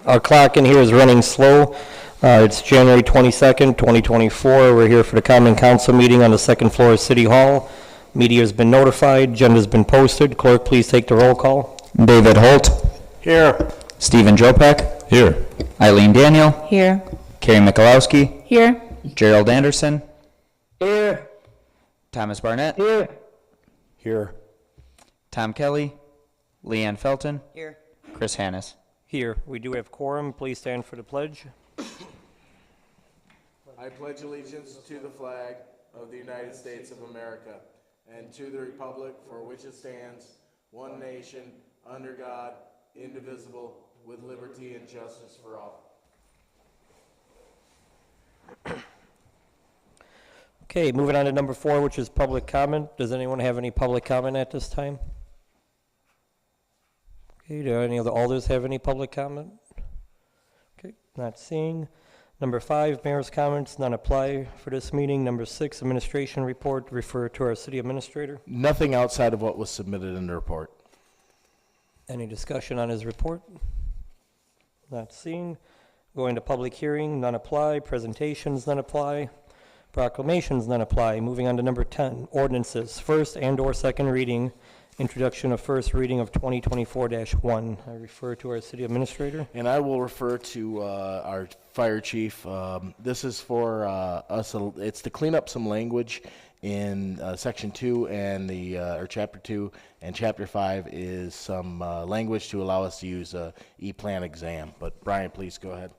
Our clock in here is running slow. It's January 22nd, 2024. We're here for the Common Council meeting on the second floor of City Hall. Media has been notified. Agenda's been posted. Clerk, please take the roll call. David Holt. Here. Stephen Jopek. Here. Eileen Daniel. Here. Carrie Michalowski. Here. Gerald Anderson. Here. Thomas Barnett. Here. Here. Tom Kelly. Leanne Felton. Here. Chris Hannes. Here. We do have quorum. Please stand for the pledge. I pledge allegiance to the flag of the United States of America and to the republic for which it stands, one nation, under God, indivisible, with liberty and justice for all. Okay, moving on to number 4, which is public comment. Does anyone have any public comment at this time? Okay, do any of the alders have any public comment? Okay, not seeing. Number 5, mayor's comments, none apply for this meeting. Number 6, administration report, refer to our city administrator. Nothing outside of what was submitted in the report. Any discussion on his report? Not seeing. Going to public hearing, none apply. Presentations, none apply. Proclamations, none apply. Moving on to number 10, ordinances, first and or second reading. Introduction of first reading of 2024-1. I refer to our city administrator. And I will refer to our fire chief. This is for us, it's to clean up some language in section 2 and or chapter 2, and chapter 5 is some language to allow us to use a E-plan exam. But Brian, please go ahead.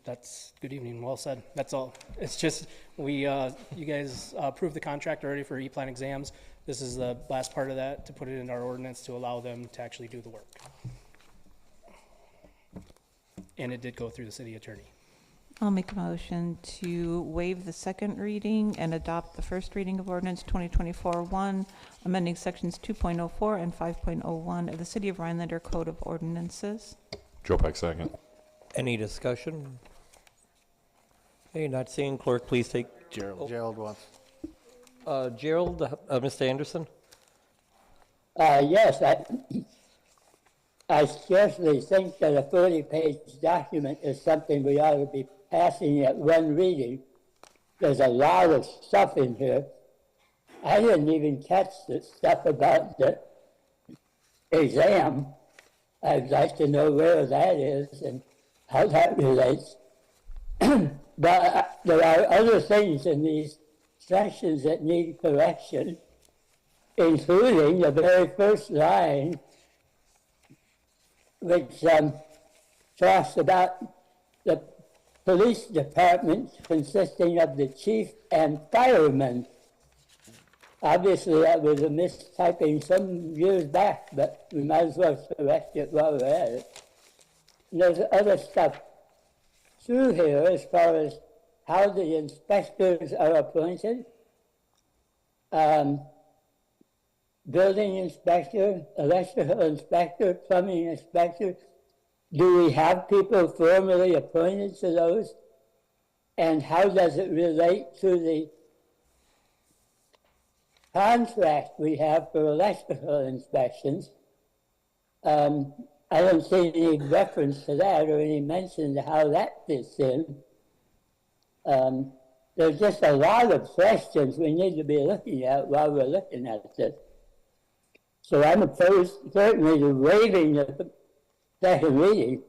That's good evening. Well said. That's all. It's just you guys approved the contract already for E-plan exams. This is the last part of that to put it in our ordinance to allow them to actually do the work. And it did go through the city attorney. I'll make a motion to waive the second reading and adopt the first reading of ordinance 2024-1, amending sections 2.04 and 5.01 of the City of Rhinelander Code of Ordinances. Jopek second. Any discussion? Okay, not seeing. Clerk, please take. Gerald wants. Gerald, Mr. Anderson? Yes, I scarcely think that a 30-page document is something we ought to be passing at one reading. There's a lot of stuff in here. I didn't even catch the stuff about the exam. I'd like to know where that is and how that relates. But there are other things in these sections that need correction, including the very first line, which talks about the police department consisting of the chief and firemen. Obviously, that was a mistyping some years back, but we might as well correct it while we're at it. And there's other stuff through here as far as how the inspectors are appointed. Building inspector, electrical inspector, plumbing inspector. Do we have people formally appointed to those? And how does it relate to the contract we have for electrical inspections? I don't see any reference to that or any mention to how that fits in. There's just a lot of questions we need to be looking at while we're looking at this. So I'm opposed certainly to waiving the second reading.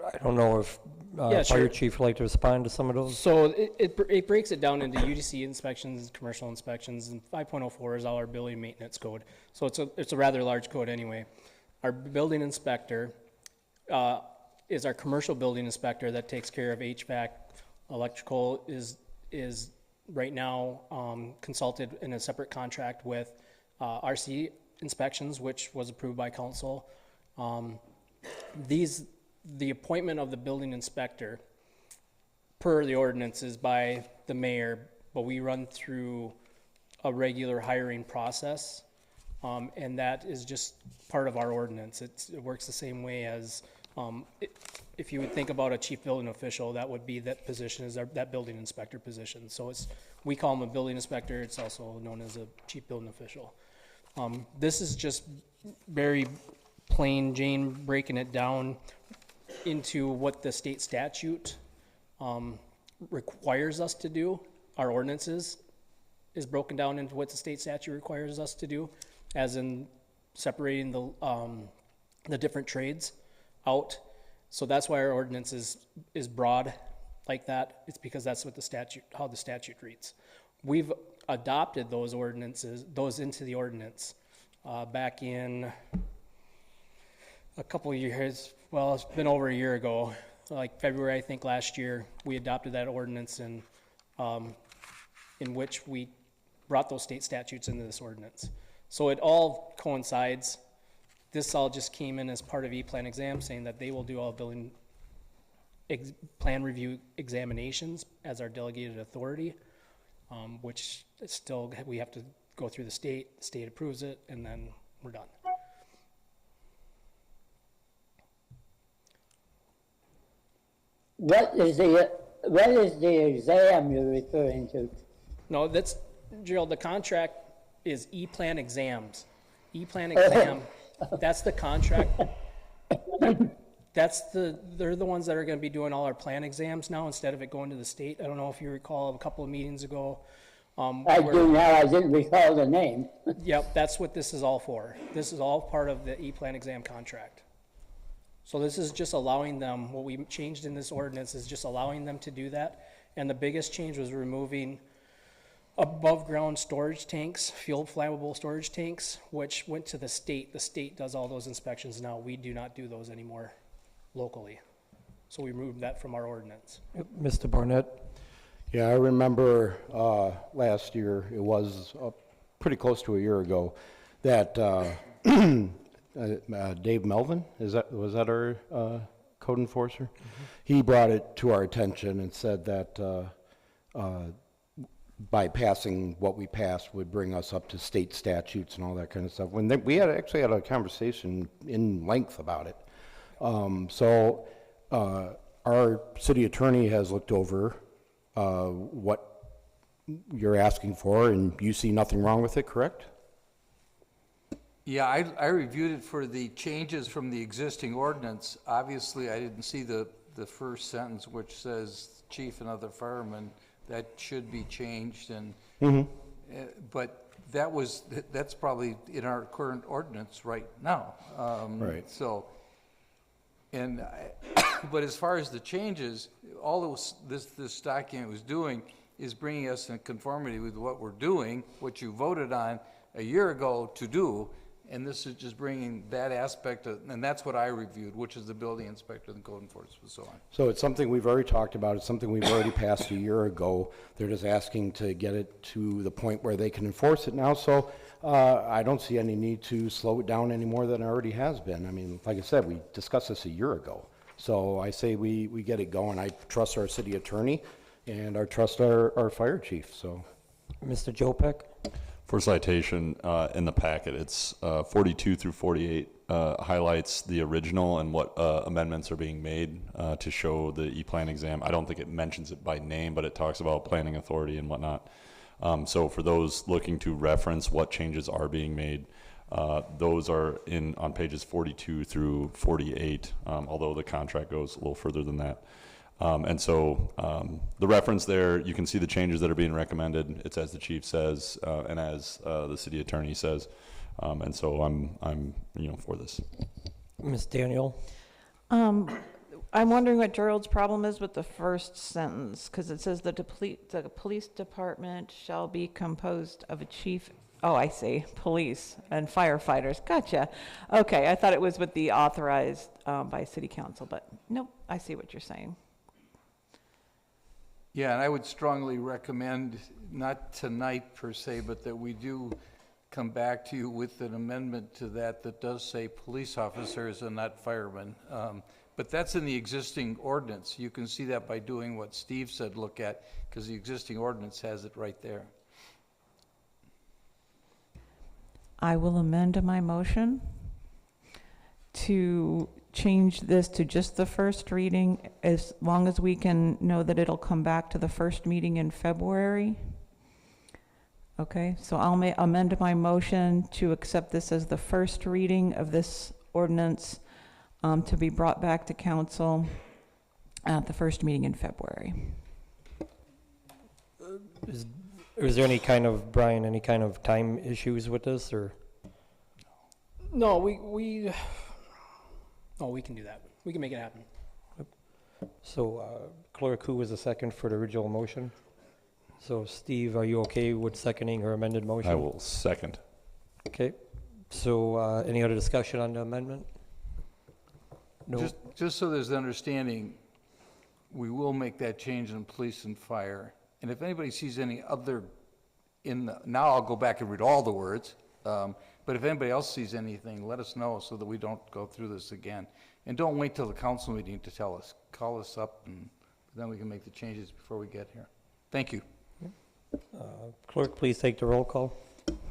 I don't know if Fire Chief would like to respond to some of those. So it breaks it down into UDC inspections, commercial inspections, and 5.04 is all our building maintenance code. So it's a rather large code anyway. Our building inspector is our commercial building inspector that takes care of HVAC. Electrical is right now consulted in a separate contract with RC inspections, which was approved by council. The appointment of the building inspector per the ordinance is by the mayor, but we run through a regular hiring process, and that is just part of our ordinance. It works the same way as if you would think about a chief building official, that would be that position, is that building inspector position. So we call him a building inspector. It's also known as a chief building official. This is just very plain Jane breaking it down into what the state statute requires us to do. Our ordinances is broken down into what the state statute requires us to do, as in separating the different trades out. So that's why our ordinance is broad like that. It's because that's what the statute, how the statute reads. We've adopted those ordinances, those into the ordinance back in a couple of years. Well, it's been over a year ago, like February, I think last year, we adopted that ordinance in which we brought those state statutes into this ordinance. So it all coincides. This all just came in as part of E-Plan exam, saying that they will do all building plan review examinations as our delegated authority, which is still, we have to go through the state approves it, and then we're done. What is the exam you're referring to? No, that's, Gerald, the contract is E-Plan exams. E-Plan exam, that's the contract. They're the ones that are gonna be doing all our plan exams now instead of it going to the state. I don't know if you recall a couple of meetings ago. I do now, I didn't recall the name. Yep, that's what this is all for. This is all part of the E-Plan exam contract. So this is just allowing them, what we changed in this ordinance is just allowing them to do that. And the biggest change was removing above ground storage tanks, fuel flammable storage tanks, which went to the state. The state does all those inspections now. We do not do those anymore locally. So we removed that from our ordinance. Mr. Barnett? Yeah, I remember last year, it was pretty close to a year ago, that Dave Melvin, was that our code enforcer? He brought it to our attention and said that by passing what we passed would bring us up to state statutes and all that kind of stuff. We actually had a conversation in length about it. So our city attorney has looked over what you're asking for, and you see nothing wrong with it, correct? Yeah, I reviewed it for the changes from the existing ordinance. Obviously, I didn't see the first sentence, which says chief and other firemen. That should be changed, and but that's probably in our current ordinance right now. Right. So, but as far as the changes, all this document was doing is bringing us in conformity with what we're doing, what you voted on a year ago to do, and this is just bringing that aspect of, and that's what I reviewed, which is the building inspector, the code enforcement, and so on. So it's something we've already talked about, it's something we've already passed a year ago. They're just asking to get it to the point where they can enforce it now, so I don't see any need to slow it down any more than it already has been. I mean, like I said, we discussed this a year ago. So I say we get it going. I trust our city attorney, and I trust our fire chief, so. Mr. Jopek? For citation, in the packet, it's 42 through 48 highlights the original and what amendments are being made to show the E-Plan exam. I don't think it mentions it by name, but it talks about planning authority and whatnot. So for those looking to reference what changes are being made, those are on pages 42 through 48, although the contract goes a little further than that. And so the reference there, you can see the changes that are being recommended. It's as the chief says, and as the city attorney says. And so I'm for this. Ms. Daniel? I'm wondering what Gerald's problem is with the first sentence, because it says the police department shall be composed of a chief. Oh, I see, police and firefighters. Gotcha. Okay, I thought it was with the authorized by city council, but nope, I see what you're saying. Yeah, and I would strongly recommend, not tonight per se, but that we do come back to you with an amendment to that does say police officers and not firemen. But that's in the existing ordinance. You can see that by doing what Steve said look at, because the existing ordinance has it right there. I will amend my motion to change this to just the first reading, as long as we can know that it'll come back to the first meeting in February. Okay, so I'll amend my motion to accept this as the first reading of this ordinance to be brought back to council at the first meeting in February. Is there any kind of, Brian, any kind of time issues with this, or? No, we can do that. We can make it happen. So, clerk, who was the second for the original motion? So, Steve, are you okay with seconding her amended motion? I will second. Okay, so, any other discussion on the amendment? No? Just so there's an understanding, we will make that change in police and fire. And if anybody sees any other now I'll go back and read all the words, but if anybody else sees anything, let us know so that we don't go through this again. And don't wait till the council meeting to tell us. Call us up and then we can make the changes before we get here. Thank you. Clerk, please take the roll call.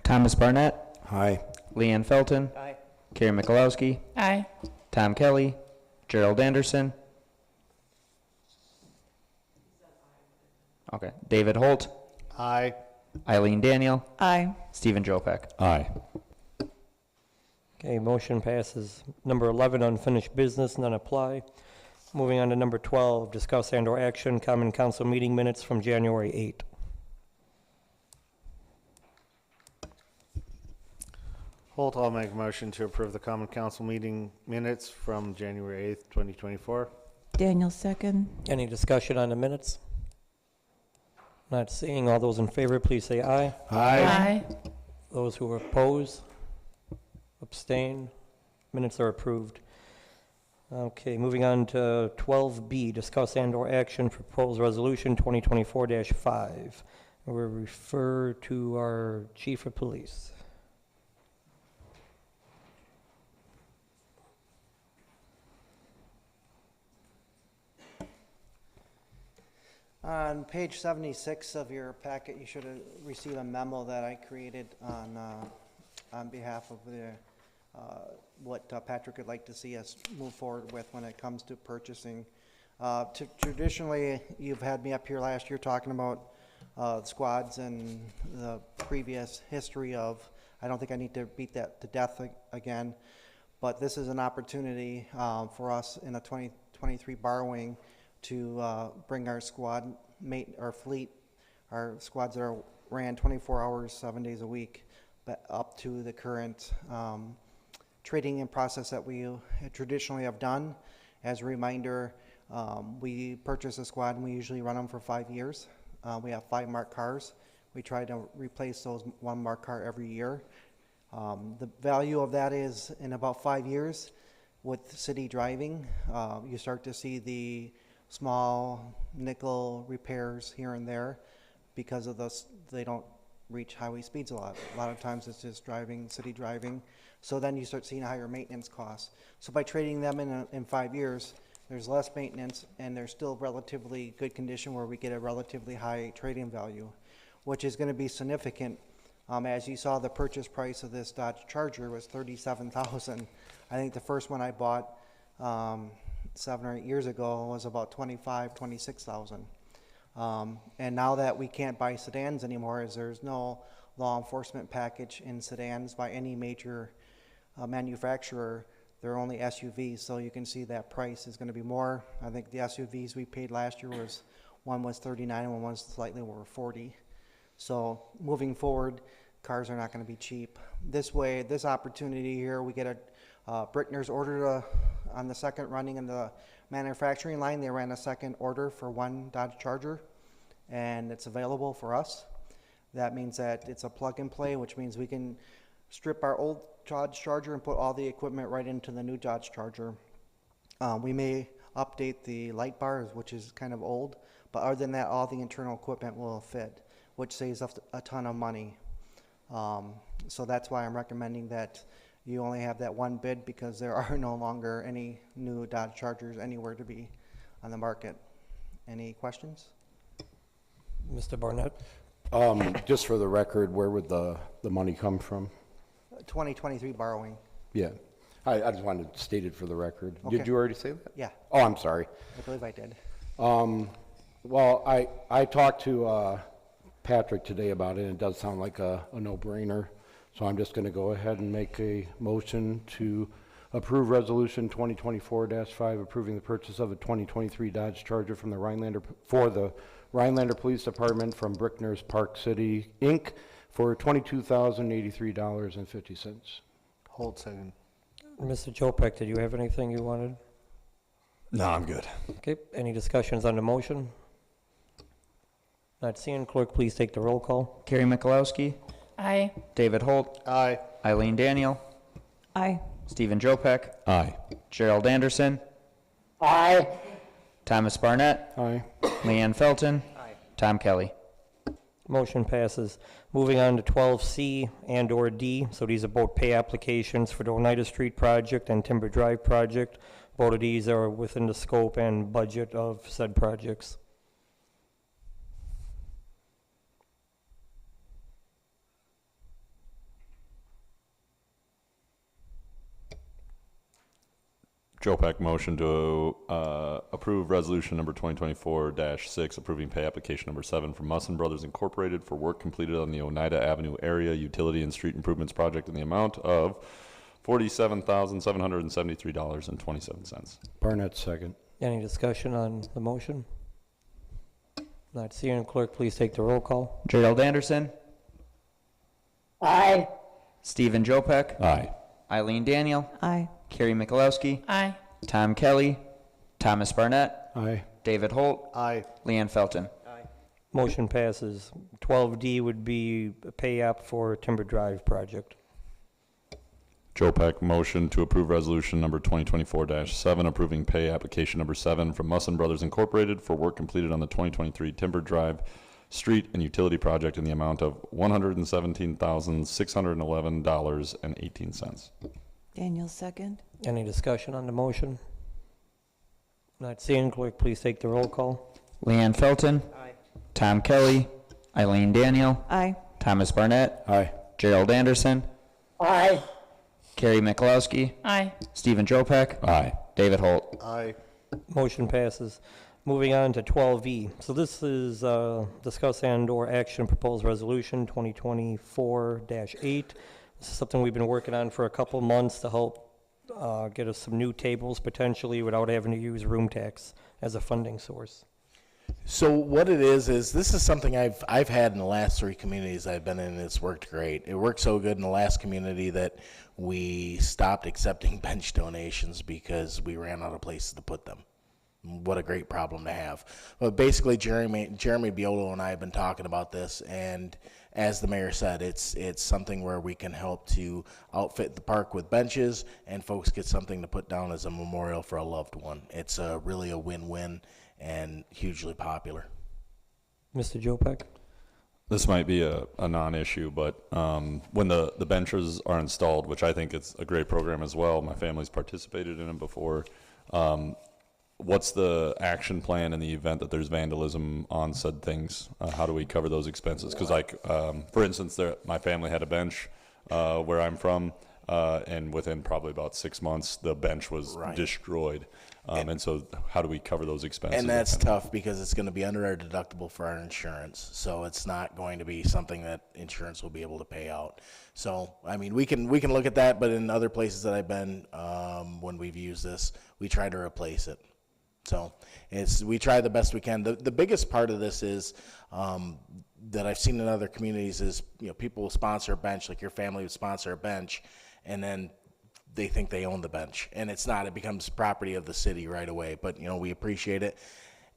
Thomas Barnett, Aye. Leanne Felton, Aye. Carrie Mikulowski, Aye. Tom Kelly, Gerald Anderson. Okay, David Holt, Aye. Eileen Daniel, Aye. Stephen Jopek. Aye. Okay, motion passes. Number 11, unfinished business, none apply. Moving on to number 12, discuss and/or action, common council meeting minutes from January 8. Holt, I'll make a motion to approve the common council meeting minutes from January 8th, 2024. Daniel second. Any discussion on the minutes? Not seeing. All those in favor, please say aye. Aye. Those who oppose, abstain, minutes are approved. Okay, moving on to 12B, discuss and/or action, proposed resolution 2024-5. We'll refer to our chief of police. On page 76 of your packet, you should have received a memo that I created on behalf of what Patrick would like to see us move forward with when it comes to purchasing. Traditionally, you've had me up here last year talking about squads and the previous history of, I don't think I need to beat that to death again, but this is an opportunity for us in a 2023 borrowing to bring our squad our fleet, our squads that are ran 24 hours, 7 days a week, but up to the current trading and process that we traditionally have done. As a reminder, we purchase a squad and we usually run them for 5 years. We have 5 marked cars. We try to replace those 1 marked car every year. The value of that is in about 5 years with city driving, you start to see the small nickel repairs here and there because of they don't reach highway speeds a lot. A lot of times it's just city driving. So then you start seeing higher maintenance costs. So by trading them in 5 years, there's less maintenance and they're still relatively good condition where we get a relatively high trading value, which is going to be significant. As you saw, the purchase price of this Dodge Charger was $37,000. I think the first one I bought 7 or 8 years ago was about $26,000. And now that we can't buy sedans anymore, as there's no law enforcement package in sedans by any major manufacturer, they're only SUVs, so you can see that price is going to be more. I think the SUVs we paid last year one was $39 and one was slightly over $40. So moving forward, cars are not going to be cheap. This way, this opportunity here, we get a Brickner's ordered on the second running in the manufacturing line. They ran a second order for 1 Dodge Charger, and it's available for us. That means that it's a plug and play, which means we can strip our old Dodge Charger and put all the equipment right into the new Dodge Charger. We may update the light bars, which is kind of old, but other than that, all the internal equipment will fit, which saves us a ton of money. So that's why I'm recommending that you only have that one bid, because there are no longer any new Dodge Chargers anywhere to be on the market. Any questions? Mr. Barnett? Just for the record, where would the money come from? 2023 borrowing. Yeah, I just wanted to state it for the record. Okay. Did you already say that? Yeah, Oh, I'm sorry. I believe I did. Well, I talked to Patrick today about it, and it does sound like a no-brainer. So I'm just going to go ahead and make a motion to approve Resolution 2024-5, approving the purchase of a 2023 Dodge Charger from the for the Rhinelander Police Department from Brickner's Park City, Inc. for $22,083.50. Hold second. Mr. Jopek, did you have anything you wanted? No, I'm good. Okay, any discussions on the motion? Not seeing. Clerk, please take the roll call. Carrie Mikulowski, Aye. David Holt, Aye. Eileen Daniel, Aye. Stephen Jopek, Aye. Gerald Anderson, Aye. Thomas Barnett, Aye. Leanne Felton, Tom Kelly. Motion passes. Moving on to 12C and/or D. So these are both pay applications for the Oneida Street project and Timber Drive project. Both of these are within the scope and budget of said projects. Jopek motion to approve resolution number 2024-6, approving pay application number 7 from Musson Brothers Incorporated for work completed on the Oneida Avenue area utility and street improvements project in the amount of $47,773.27. Barnett, second. Any discussion on the motion? Not seeing. Clerk, please take the roll call. Gerald Anderson, Aye. Stephen Jopek, Aye. Eileen Daniel, Aye. Carrie Mikulowski, Aye. Tom Kelly, Thomas Barnett, Aye. David Holt, Aye. Leanne Felton. Motion passes. 12D would be a pay app for Timber Drive project. Jopek motion to approve resolution number 2024-7, approving pay application number 7 from Musson Brothers Incorporated for work completed on the 2023 Timber Drive street and utility project in the amount of $117,611.18. Daniel, second. Any discussion on the motion? Not seeing. Clerk, please take the roll call. Leanne Felton, Tom Kelly, Eileen Daniel, Aye. Thomas Barnett, Aye. Gerald Anderson, Aye. Carrie Mikulowski, Aye. Stephen Jopek, Aye. David Holt. Aye. Motion passes. Moving on to 12E. So this is discuss and/or action proposed resolution 2024-8. This is something we've been working on for a couple months to help get us some new tables potentially without having to use room tax as a funding source. So what it is this is something I've had in the last 3 communities I've been in, and it's worked great. It worked so good in the last community that we stopped accepting bench donations because we ran out of places to put them. What a great problem to have. But basically, Jeremy Biolo and I have been talking about this, and as the mayor said, it's something where we can help to outfit the park with benches, and folks get something to put down as a memorial for a loved one. It's really a win-win and hugely popular. Mr. Jopek? This might be a non-issue, but when the benches are installed, which I think it's a great program as well, my family's participated in it before, what's the action plan in the event that there's vandalism on said things? How do we cover those expenses? Because for instance, my family had a bench where I'm from, and within probably about 6 months, the bench was destroyed. And so how do we cover those expenses? And that's tough because it's going to be under our deductible for our insurance. So it's not going to be something that insurance will be able to pay out. So, I mean, we can look at that, but in other places that I've been, when we've used this, we try to replace it. So we try the best we can. The biggest part of this is that I've seen in other communities is, people will sponsor a bench, like your family would sponsor a bench, and then they think they own the bench, and it's not. It becomes property of the city right away. But we appreciate it,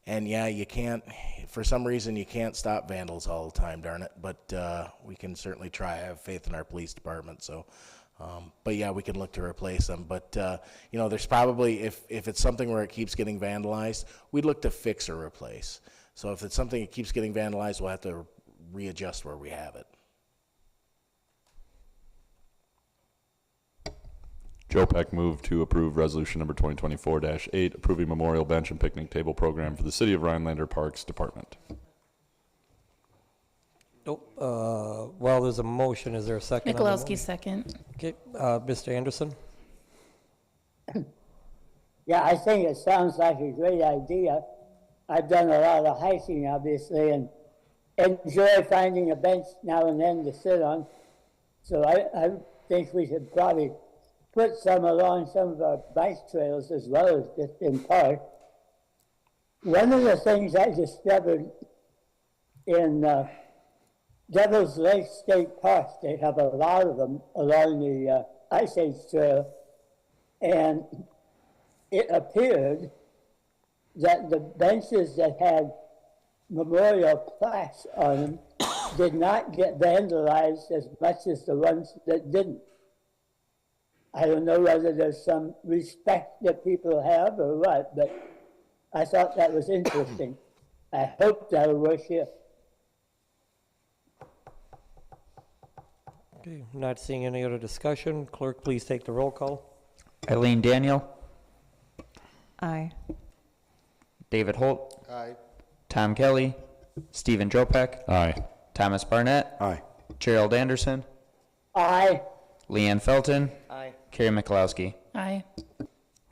and yeah, you can't. For some reason, you can't stop vandals all the time. Darn it! But we can certainly try. I have faith in our police department. So, but yeah, we can look to replace them. But there's probably if it's something where it keeps getting vandalized, we'd look to fix or replace. So if it's something that keeps getting vandalized, we'll have to readjust where we have it. Jopek moved to approve resolution number 2024-8, approving memorial bench and picnic table program for the City of Rhinelander Parks Department. Well, there's a motion. Is there a second? Mikulowski, second. Okay, Mr. Anderson? Yeah, I think it sounds like a great idea. I've done a lot of hiking, obviously, and enjoy finding a bench now and then to sit on. So I think we should probably put some along some of our bike trails as well as just in park. One of the things I discovered in Devil's Lake State Park, they have a lot of them along the Ice Age Trail, and it appeared that the benches that had memorial plaques on them did not get vandalized as much as the ones that didn't. I don't know whether there's some respect that people have or what, but I thought that was interesting. I hope that'll work here. Okay, not seeing any other discussion. Clerk, please take the roll call. Eileen Daniel, Aye. David Holt, Aye. Tom Kelly, Stephen Jopek, Aye. Thomas Barnett, Aye. Gerald Anderson, Aye. Leanne Felton, Aye. Carrie Mikulowski. Aye.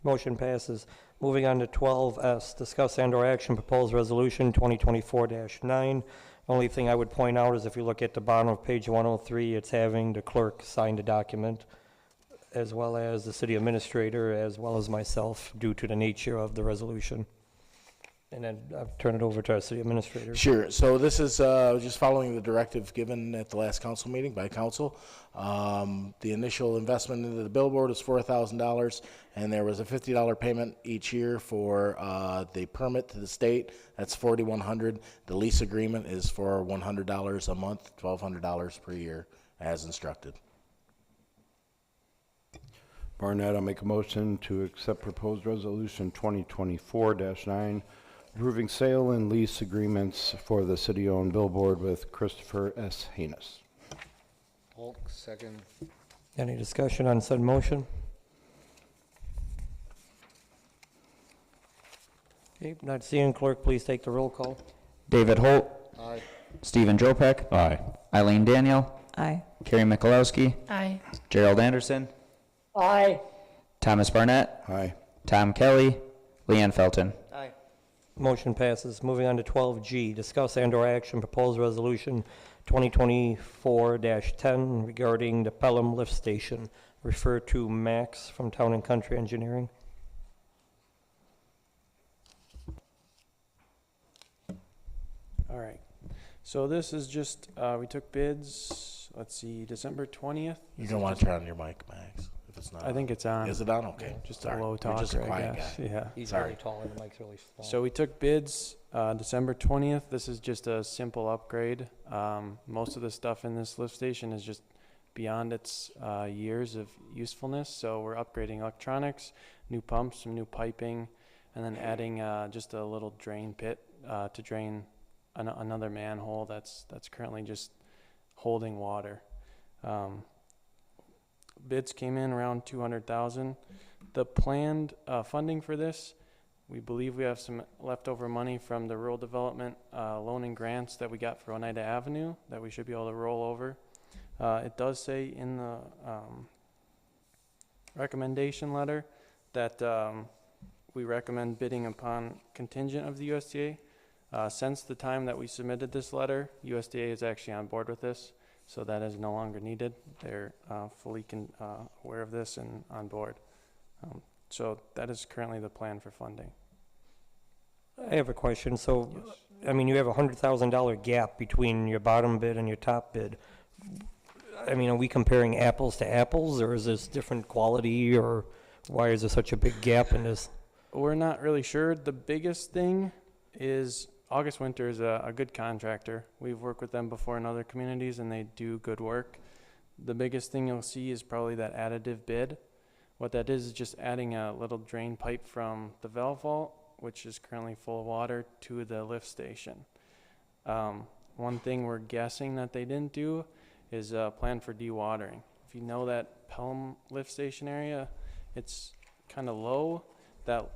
Motion passes. Moving on to 12S, discuss and/or action proposed resolution 2024-9. Only thing I would point out is if you look at the bottom of page 103, it's having the clerk sign the document, as well as the city administrator, as well as myself, due to the nature of the resolution. And then I'll turn it over to our city administrator. Sure. So this is just following the directive given at the last council meeting by council. The initial investment into the billboard is $4,000, and there was a $50 payment each year for the permit to the state. That's $4,100. The lease agreement is for $100 a month, $1,200 per year, as instructed. Barnett, I'll make a motion to accept proposed resolution 2024-9, approving sale and lease agreements for the city-owned billboard with Christopher S. Haynes. Polk, second. Any discussion on said motion? Okay, not seeing. Clerk, please take the roll call. David Holt, Aye. Stephen Jopek, Aye. Eileen Daniel, Aye. Carrie Mikulowski, Aye. Gerald Anderson, Aye. Thomas Barnett, Aye. Tom Kelly, Leanne Felton. Aye. Motion passes. Moving on to 12G, discuss and/or action proposed resolution 2024-10 regarding the Pelham Lift Station. Refer to Max from Town and Country Engineering. All right. So this is just, we took bids, let's see, December 20th. You're going to want to turn on your mic, Max, if it's not. I think it's on. Is it on? Okay. Just Sorry. a low You're just a talker, I quiet guess. guy. Yeah. He's Sorry. really tall and the mic's really small. So we took bids December 20th. This is just a simple upgrade. Most of the stuff in this lift station is just beyond its years of usefulness. So we're upgrading electronics, new pumps, some new piping, and then adding just a little drain pit to drain another manhole that's currently just holding water. Bids came in around $200,000. The planned funding for this, we believe we have some leftover money from the rural development loan and grants that we got for Oneida Avenue that we should be able to roll over. It does say in the recommendation letter that we recommend bidding upon contingent of the USDA. Since the time that we submitted this letter, USDA is actually on board with this, so that is no longer needed. They're fully aware of this and on board. So that is currently the plan for funding. I have a question. So, I mean, you have a $100,000 gap between your bottom bid and your top bid. I mean, are we comparing apples to apples, or is this different quality, or why is there such a big gap in this? We're not really sure. The biggest thing is August Winter is a good contractor. We've worked with them before in other communities, and they do good work. The biggest thing you'll see is probably that additive bid. What that is just adding a little drain pipe from the valve vault, which is currently full of water, to the lift station. One thing we're guessing that they didn't do is plan for dewatering. If you know that Pelham lift station area, it's kind of low. That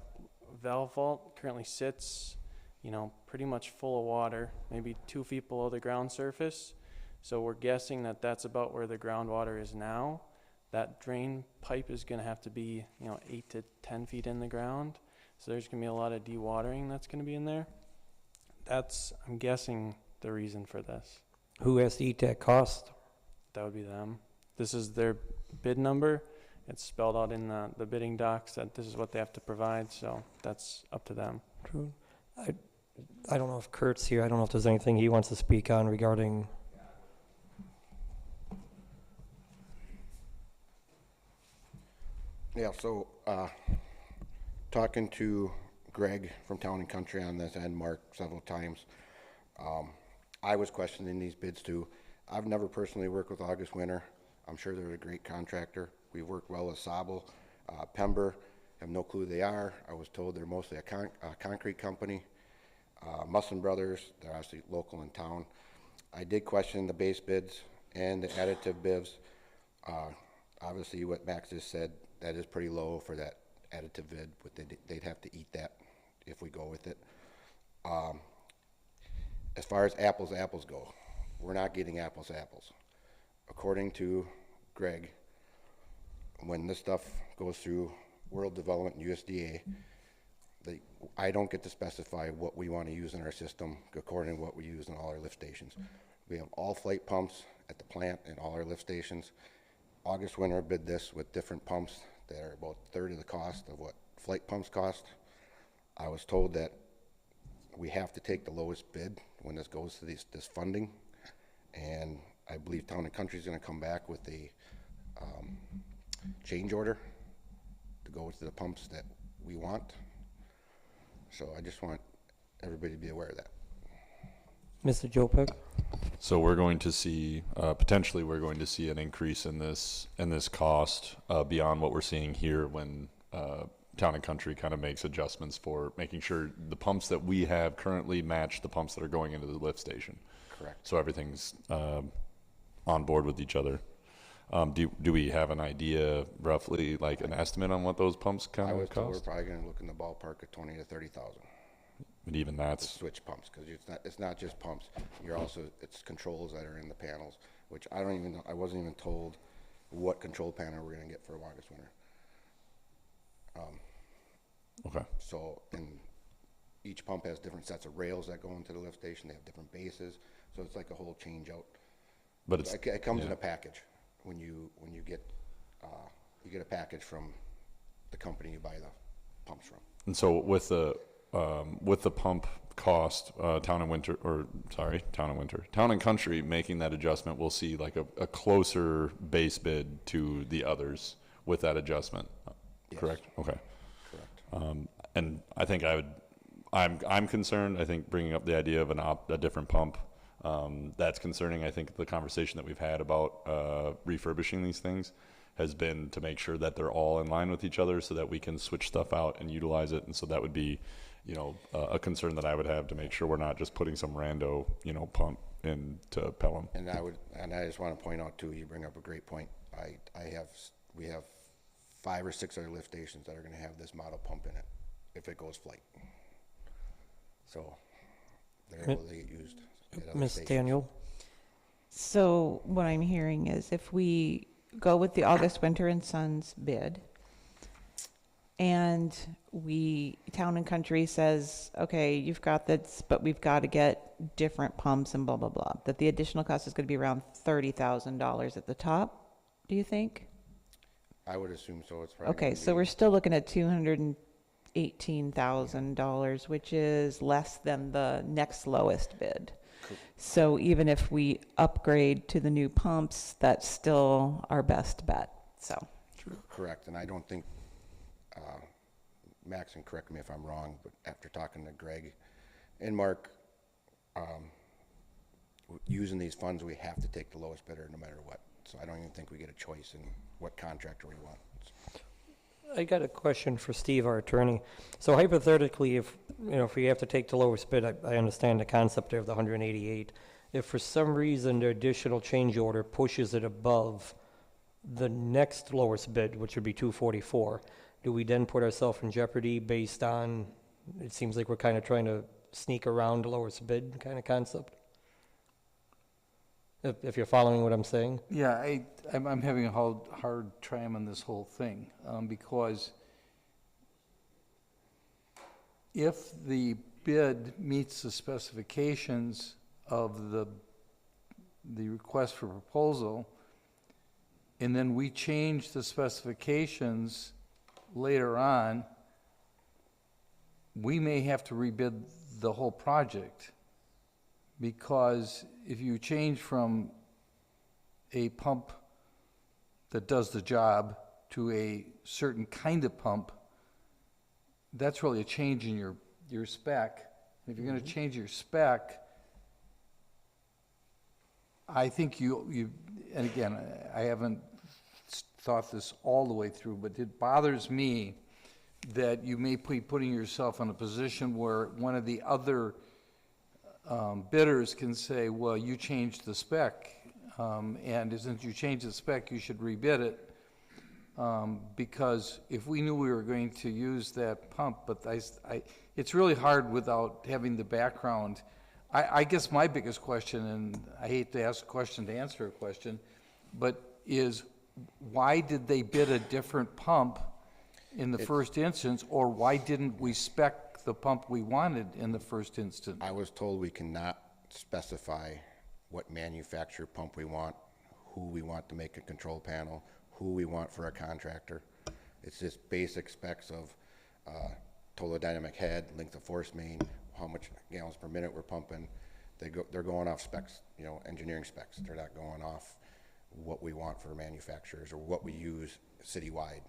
valve vault currently sits, pretty much full of water, maybe 2 feet below the ground surface. So we're guessing that that's about where the groundwater is now. That drain pipe is going to have to be, 8 to 10 feet in the ground. So there's going to be a lot of dewatering that's going to be in there. I'm guessing the reason for this. Who has to eat that cost? That would be them. This is their bid number. It's spelled out in the bidding docs that this is what they have to provide, so that's up to them. True. I don't know if Kurt's here. I don't know if there's anything he wants to speak on regarding. Yeah, so, talking to Greg from Town and Country on this and Mark several times, I was questioning these bids too. I've never personally worked with August Winter. I'm sure they're a great contractor. We've worked well with Sabel, Pember. Have no clue who they are. I was told they're mostly a concrete company. Musson Brothers, they're actually local in town. I did question the base bids and the additive bids. Obviously, what Max just said, that is pretty low for that additive bid, but they'd have to eat that if we go with it. As far as apples to apples go, we're not getting apples to apples. According to Greg, when this stuff goes through World Development and USDA, I don't get to specify what we want to use in our system according to what we use in all our lift stations. We have all flight pumps at the plant and all our lift stations. August Winter bid this with different pumps that are about a third of the cost of what flight pumps cost. I was told that we have to take the lowest bid when this goes to this funding, and I believe Town and Country is going to come back with a change order to go to the pumps that we want. So I just want everybody to be aware of that. Mr. Jopek? So we're going to see, potentially we're going to see an increase in this cost beyond what we're seeing here when Town and Country kind of makes adjustments for making sure the pumps that we have currently match the pumps that are going into the lift station. Correct. So everything's on board with each other. Do we have an idea, roughly, like an estimate on what those pumps kind I of was told we're cost? probably going to look in the ballpark of 20 to 30,000. But even To that's, switch pumps, because it's not just pumps. It's controls that are in the panels, which I wasn't even told what control panel we're going to get for August Winter. okay. So, and each pump has different sets of rails that go into the lift station. They have different bases, so it's like a whole change out. But it's, It comes in yeah. a package when you get a package from the company you buy the pumps from. And so with the pump cost, Town and Country making that adjustment, we'll see like a closer base bid to the others with that adjustment. Yes. Correct? Okay. Correct. And I think I'm concerned. I think bringing up the idea of a different pump, that's concerning. I think the conversation that we've had about refurbishing these things has been to make sure that they're all in line with each other so that we can switch stuff out and utilize it. And so that would be, a concern that I would have to make sure we're not just putting some rando, pump into Pelham. And I just want to point out too, you bring up a great point. We have 5 or 6 other lift stations that are going to have this model pump in it if it goes flight. So they're able to get used at other Ms. stations. Daniel? So what I'm hearing is if we go with the August Winter and Sons bid, and Town and Country says, okay, you've got this, but we've got to get different pumps and blah, blah, blah, that the additional cost is going to be around $30,000 at the top, do you think? I would assume so. It's probably Okay, gonna so be- we're still looking at $218,000, which is less than the next lowest bid. So even if we upgrade to the new pumps, that's still our best bet, so. Correct, and I don't think, Max, and correct me if I'm wrong, but after talking to Greg and Mark, using these funds, we have to take the lowest bidder no matter what. So I don't even think we get a choice in what contractor we want. I got a question for Steve, our attorney. So hypothetically, if we have to take the lowest bid, I understand the concept of the 188. If for some reason the additional change order pushes it above the next lowest bid, which would be 244, do we then put ourselves in jeopardy based on, it seems like we're kind of trying to sneak around the lowest bid kind of concept? If you're following what I'm saying? Yeah, I'm having a hard time on this whole thing, because if the bid meets the specifications of the request for proposal, and then we change the specifications later on, we may have to rebid the whole project. Because if you change from a pump that does the job to a certain kind of pump, that's really a change in your spec. If you're going to change your spec, I think you, and again, I haven't thought this all the way through, but it bothers me that you may be putting yourself in a position where one of the other bidders can say, well, you changed the spec, and since you changed the spec, you should rebid it, because if we knew we were going to use that pump, but it's really hard without having the background. I guess my biggest question, and I hate to ask a question to answer a question, but is why did they bid a different pump in the first instance, or why didn't we spec the pump we wanted in the first instance? I was told we cannot specify what manufacturer pump we want, who we want to make a control panel, who we want for a contractor. It's just basic specs of total dynamic head, length of force main, how much gallons per minute we're pumping. They're going off specs, engineering specs. They're not going off what we want for manufacturers or what we use citywide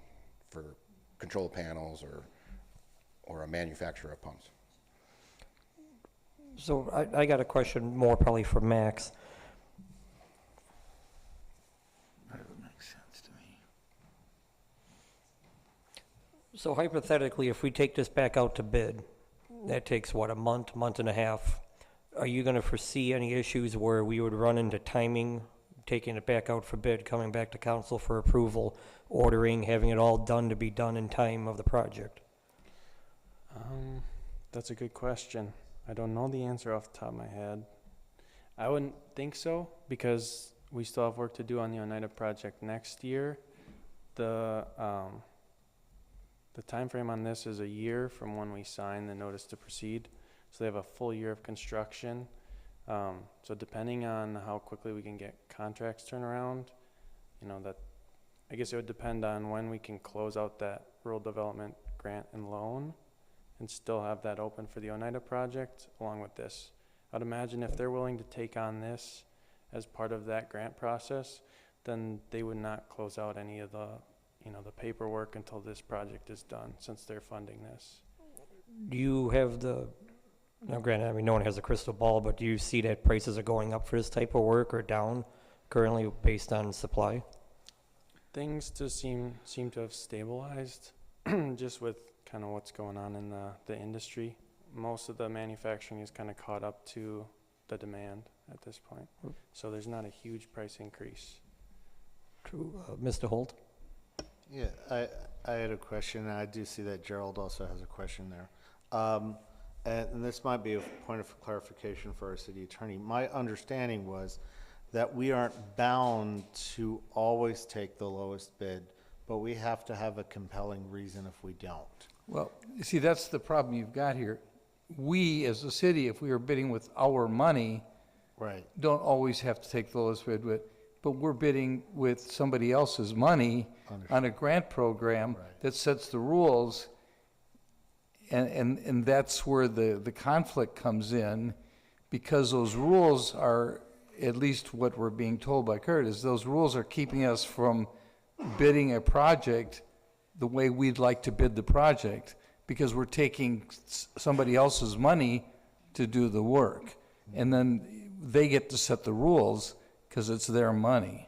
for control panels or a manufacturer of pumps. So I got a question more probably for Max. That would make sense to me. So hypothetically, if we take this back out to bid, that takes what, a month and a half? Are you going to foresee any issues where we would run into timing, taking it back out for bid, coming back to council for approval, ordering, having it all done to be done in time of the project? That's a good question. I don't know the answer off the top of my head. I wouldn't think so, because we still have work to do on the Oneida project next year. The time frame on this is a year from when we sign the notice to proceed, so they have a full year of construction. So depending on how quickly we can get contracts turned around, that I guess it would depend on when we can close out that rural development grant and loan and still have that open for the Oneida project along with this. I'd imagine if they're willing to take on this as part of that grant process, then they would not close out any of the the paperwork until this project is done, since they're funding this. Do you have now granted, no one has a crystal ball, but do you see that prices are going up for this type of work or down currently based on supply? Things just seem to have stabilized just with kind of what's going on in the industry. Most of the manufacturing is kind of caught up to the demand at this point. So there's not a huge price increase. True. Mr. Holt? Yeah, I had a question, and I do see that Gerald also has a question there. And this might be a point of clarification for our city attorney. My understanding was that we aren't bound to always take the lowest bid, but we have to have a compelling reason if we don't. Well, you see, that's the problem you've got here. We, as a city, if we are bidding with our money, right, don't always have to take the lowest bid, but we're bidding with somebody else's money on a grant program that sets the rules, and that's where the conflict comes in, because those rules are, at least what we're being told by Kurt, is those rules are keeping us from bidding a project the way we'd like to bid the project, because we're taking somebody else's money to do the work, and then they get to set the rules because it's their money.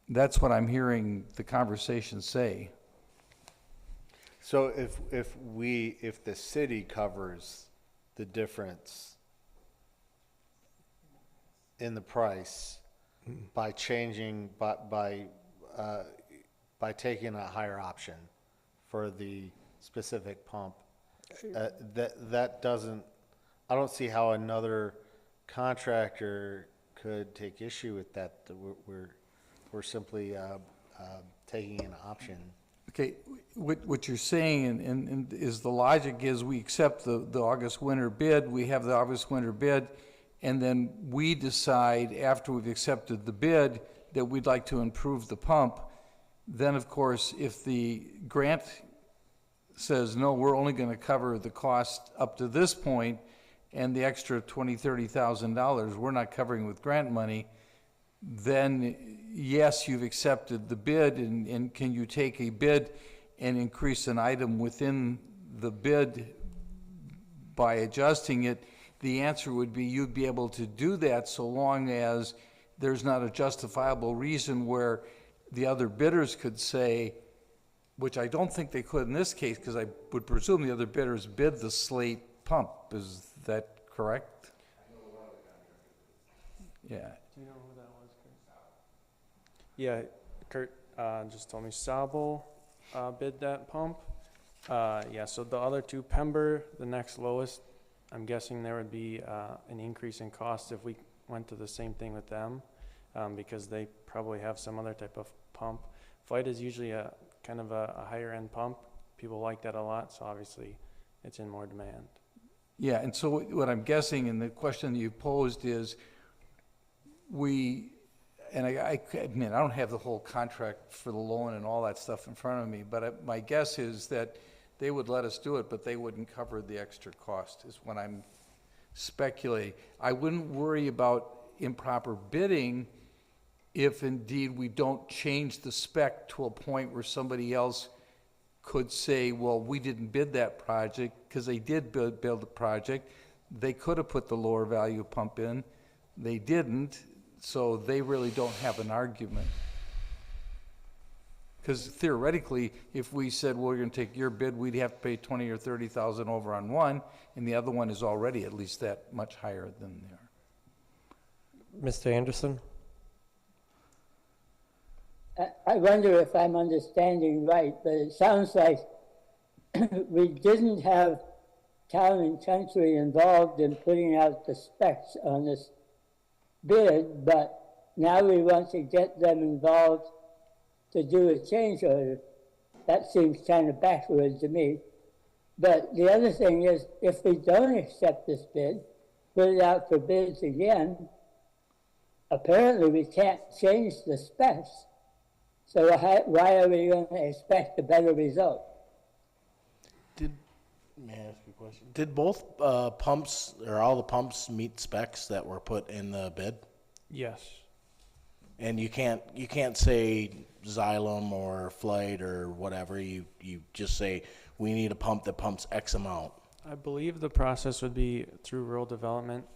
That's what I'm hearing the conversation say. So if the city covers the difference in the price by changing, by taking a higher option for the specific pump, that doesn't, I don't see how another contractor could take issue with that. We're simply taking an option. Okay, what you're saying and is the logic is we accept the August winter bid, we have the August winter bid, and then we decide after we've accepted the bid that we'd like to improve the pump, then of course, if the grant says, no, we're only going to cover the cost up to this point, and the extra $20,000, $30,000 we're not covering with grant money, then yes, you've accepted the bid, and can you take a bid and increase an item within the bid by adjusting it? The answer would be you'd be able to do that so long as there's not a justifiable reason where the other bidders could say, which I don't think they could in this case, because I would presume the other bidders bid the slate pump. Is that correct? Yeah. Do you know who that was, Kurt? Yeah, Kurt just told me Sabo bid that pump. Yeah, so the other two, Pember, the next lowest, I'm guessing there would be an increase in cost if we went to the same thing with them, because they probably have some other type of pump. Fight is usually a kind of a higher end pump. People like that a lot, so obviously it's in more demand. Yeah, and so what I'm guessing, and the question you posed is, I admit, I don't have the whole contract for the loan and all that stuff in front of me, but my guess is that they would let us do it, but they wouldn't cover the extra cost, is what I'm speculating. I wouldn't worry about improper bidding if indeed we don't change the spec to a point where somebody else could say, well, we didn't bid that project, because they did build the project. They could have put the lower value pump in. They didn't, so they really don't have an argument. Because theoretically, if we said, well, we're going to take your bid, we'd have to pay $20,000 or $30,000 over on one, and the other one is already at least that much higher than they are. Mr. Anderson? I wonder if I'm understanding right, but it sounds like we didn't have Town and Country involved in putting out the specs on this bid, but now we want to get them involved to do a change order. That seems kind of backward to me. But the other thing is, if we don't accept this bid, put it out for bids again, apparently we can't change the specs. So why are we going to expect a better result? May I ask you a question? Did both pumps, or all the pumps, meet specs that were put in the bid? Yes. And you can't say Xylem or Flight or whatever. You just say we need a pump that pumps X amount. I believe the process would be through rural development.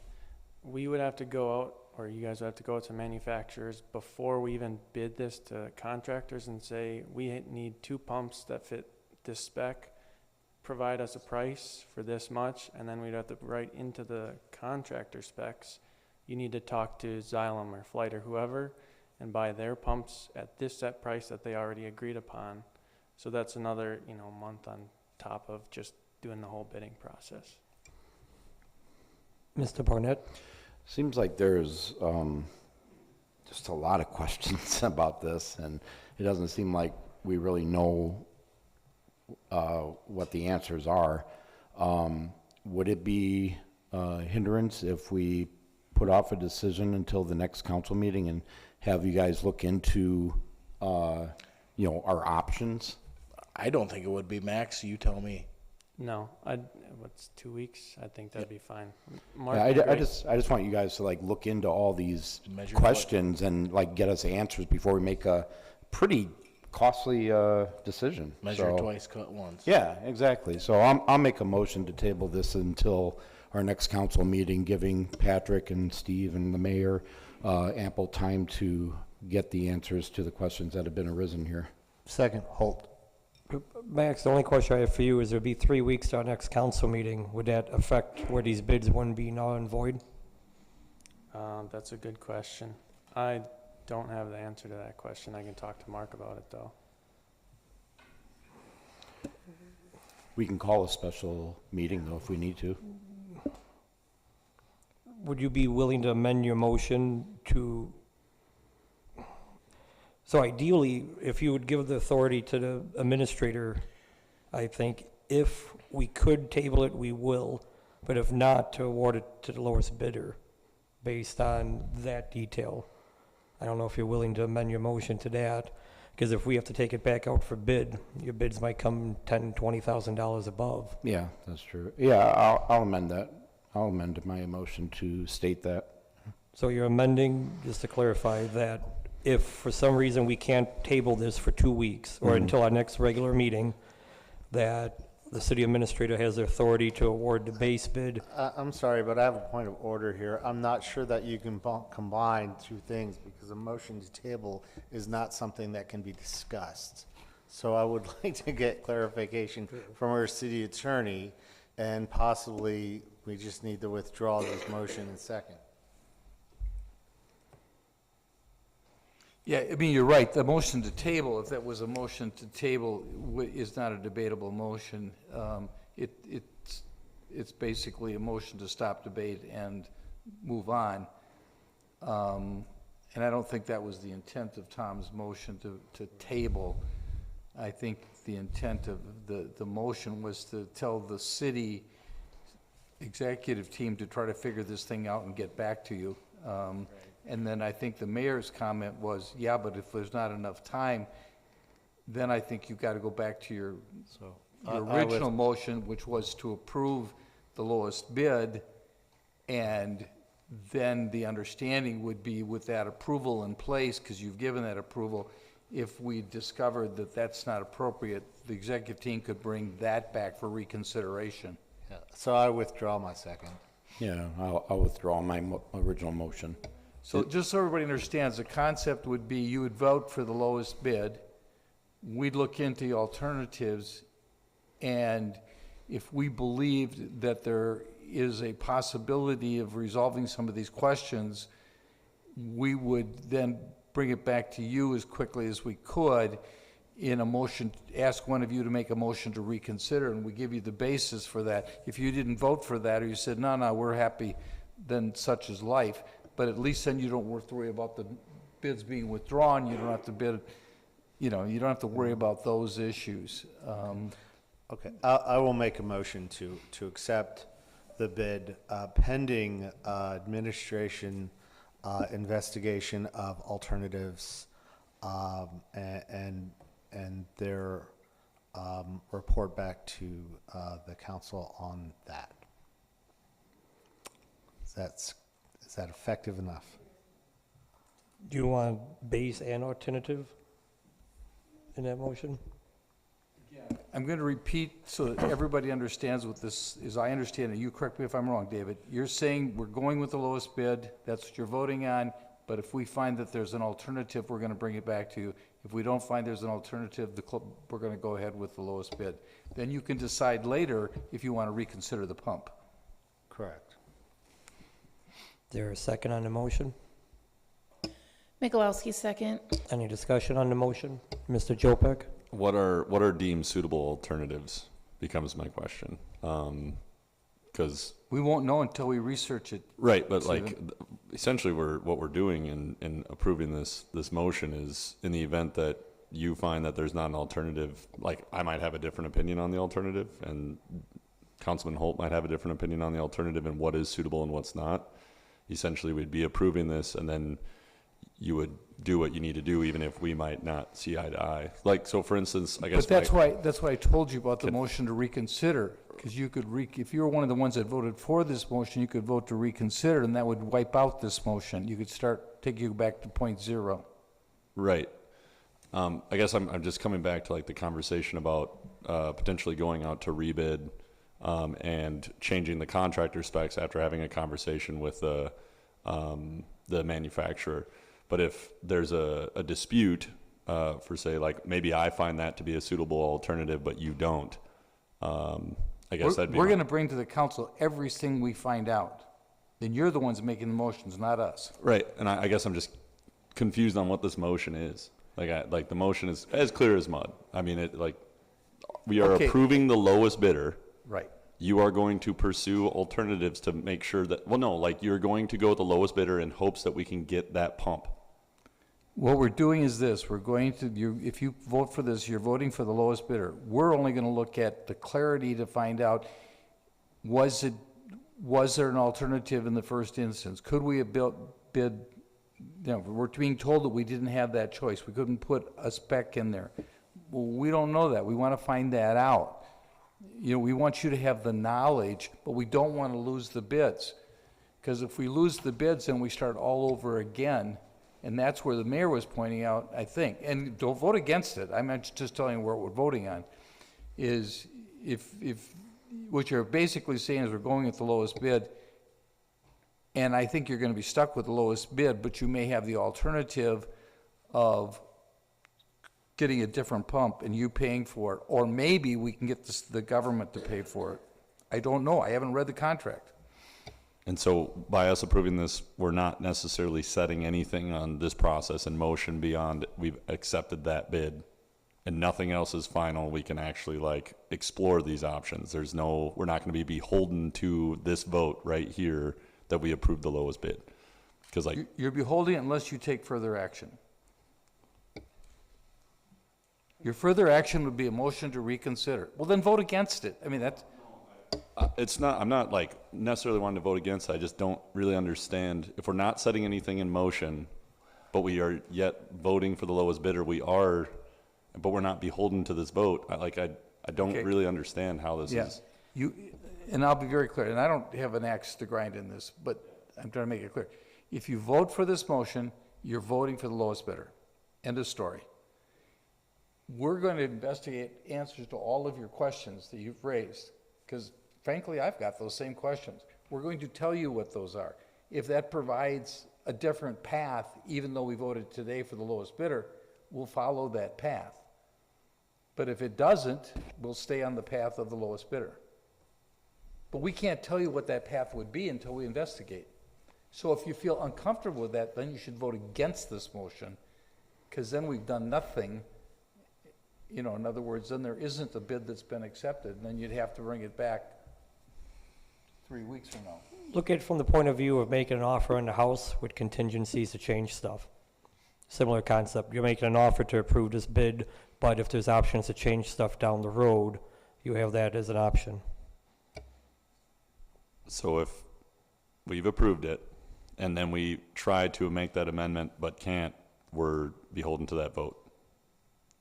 We would have to go out, or you guys would have to go out to manufacturers before we even bid this to contractors and say, we need 2 pumps that fit this spec, provide us a price for this much, and then we'd have to write into the contractor specs, you need to talk to Xylem or Flight or whoever and buy their pumps at this set price that they already agreed upon. So that's another, month on top of just doing the whole bidding process. Mr. Barnett? Seems like there's just a lot of questions about this, and it doesn't seem like we really know what the answers are. Would it be a hindrance if we put off a decision until the next council meeting and have you guys look into, our options? I don't think it would be, Max. You tell me. No, what's 2 weeks? I think that'd be fine. Yeah, I just want you guys to look into all these questions and get us answers before we make a pretty costly decision. Measure twice, cut once. Yeah, exactly. So I'll make a motion to table this until our next council meeting, giving Patrick and Steve and the mayor ample time to get the answers to the questions that have been arisen here. Second. Holt. Max, the only question I have for you is there'd be 3 weeks to our next council meeting. Would that affect where these bids wouldn't be null and void? That's a good question. I don't have the answer to that question. I can talk to Mark about it, though. We can call a special meeting, though, if we need to. Would you be willing to amend your motion to... So ideally, if you would give the authority to the administrator, I think if we could table it, we will. But if not, to award it to the lowest bidder. based on that detail. I don't know if you're willing to amend your motion to that, because if we have to take it back out for bid, your bids might come $10,000-$20,000 above. Yeah, that's true. Yeah, I'll amend that. I'll amend my motion to state that. So you're amending, just to clarify, that if for some reason we can't table this for 2 weeks or until our next regular meeting, that the city administrator has the authority to award the base bid. I'm sorry, but I have a point of order here. I'm not sure that you can combine two things because a motion to table is not something that can be discussed. So I would like to get clarification from our city attorney, and possibly we just need to withdraw this motion in second. Yeah, I mean, you're right, the motion to table, if that was a motion to table, is not a debatable motion. It's basically a motion to stop debate and move on. And I don't think that was the intent of Tom's motion to table. I think the intent of the motion was to tell the city executive team to try to figure this thing out and get back to you. And then I think the mayor's comment was, yeah, but if there's not enough time, then I think you've got to go back to your original motion, which was to approve the lowest bid, and then the understanding would be with that approval in place, because you've given that approval, if we discovered that that's not appropriate, the executive team could bring that back for reconsideration. Yeah. So I withdraw my second. Yeah, I'll withdraw my original motion. So just so everybody understands, the concept would be you would vote for the lowest bid, we'd look into the alternatives, and if we believed that there is a possibility of resolving some of these questions, we would then bring it back to you as quickly as we could in a motion, ask one of you to make a motion to reconsider, and we give you the basis for that. If you didn't vote for that, or you said, no, we're happy, then such is life. But at least then you don't have to worry about the bids being withdrawn. You don't have to bid, you don't have to worry about those issues. Okay, I will make a motion to accept the bid pending administration investigation of alternatives and their report back to the council on that. Is that effective enough? Do you want base and alternative in that motion? I'm going to repeat so that everybody understands what this is. I understand it. You correct me if I'm wrong, David. You're saying we're going with the lowest bid. That's what you're voting on. But if we find that there's an alternative, we're going to bring it back to you. If we don't find there's an alternative, we're going to go ahead with the lowest bid. Then you can decide later if you want to reconsider the pump. Correct. Is there a second on the motion? Michalowski, second. Any discussion on the motion? Mr. Jopek? What are deemed suitable alternatives becomes my question. Because we won't know until we research it. Right, but essentially what we're doing in approving this motion is in the event that you find that there's not an alternative, like I might have a different opinion on the alternative, and Councilman Holt might have a different opinion on the alternative and what is suitable and what's not. Essentially, we'd be approving this, and then you would do what you need to do, even if we might not see eye to eye. Like, so for instance, I guess. But that's why I told you about the motion to reconsider, because you could if you were one of the ones that voted for this motion, you could vote to reconsider, and that would wipe out this motion. You could take you back to point zero. Right. I guess I'm just coming back to like the conversation about potentially going out to rebid and changing the contractor specs after having a conversation with the manufacturer. But if there's a dispute for say, like maybe I find that to be a suitable alternative, but you don't, I guess we're going to bring to the council everything we find out. Then you're the ones making the motions, not us. Right, and I guess I'm just confused on what this motion is. Like the motion is as clear as mud. I mean, we are approving the lowest bidder. Right. You are going to pursue alternatives to make sure that, you're going to go with the lowest bidder in hopes that we can get that pump. What we're doing is this, we're going to, if you vote for this, you're voting for the lowest bidder. We're only going to look at the clarity to find out, was it was there an alternative in the first instance? Could we have bid, we're being told that we didn't have that choice. We couldn't put a spec in there. Well, we don't know that. We want to find that out. We want you to have the knowledge, but we don't want to lose the bids. Because if we lose the bids, then we start all over again. And that's where the mayor was pointing out, I think, and don't vote against it. I'm just telling you what we're voting on, is if what you're basically saying is we're going at the lowest bid, and I think you're going to be stuck with the lowest bid, but you may have the alternative of getting a different pump and you paying for it, or maybe we can get the government to pay for it. I don't know. I haven't read the contract. And so by us approving this, we're not necessarily setting anything on this process in motion beyond we've accepted that bid and nothing else is final. We can actually explore these options. We're not going to be beholden to this vote right here that we approved the lowest bid. Because you're beholden unless you take further action. Your further action would be a motion to reconsider. Well, then vote against it. I mean, that's... I'm not necessarily wanting to vote against it. I just don't really understand. If we're not setting anything in motion, but we are yet voting for the lowest bidder, but we're not beholden to this vote. I don't really understand how this is. And I'll be very clear, and I don't have an axe to grind in this, but I'm trying to make it clear. If you vote for this motion, you're voting for the lowest bidder. End of story. We're going to investigate answers to all of your questions that you've raised, because frankly, I've got those same questions. We're going to tell you what those are. If that provides a different path, even though we voted today for the lowest bidder, we'll follow that path. But if it doesn't, we'll stay on the path of the lowest bidder. But we can't tell you what that path would be until we investigate. So if you feel uncomfortable with that, then you should vote against this motion, because then we've done nothing. In other words, then there isn't a bid that's been accepted, and then you'd have to bring it back 3 weeks from now. Look at it from the point of view of making an offer on the house with contingencies to change stuff. Similar concept. You're making an offer to approve this bid, but if there's options to change stuff down the road, you have that as an option. So if we've approved it, and then we try to make that amendment but can't, we're beholden to that vote.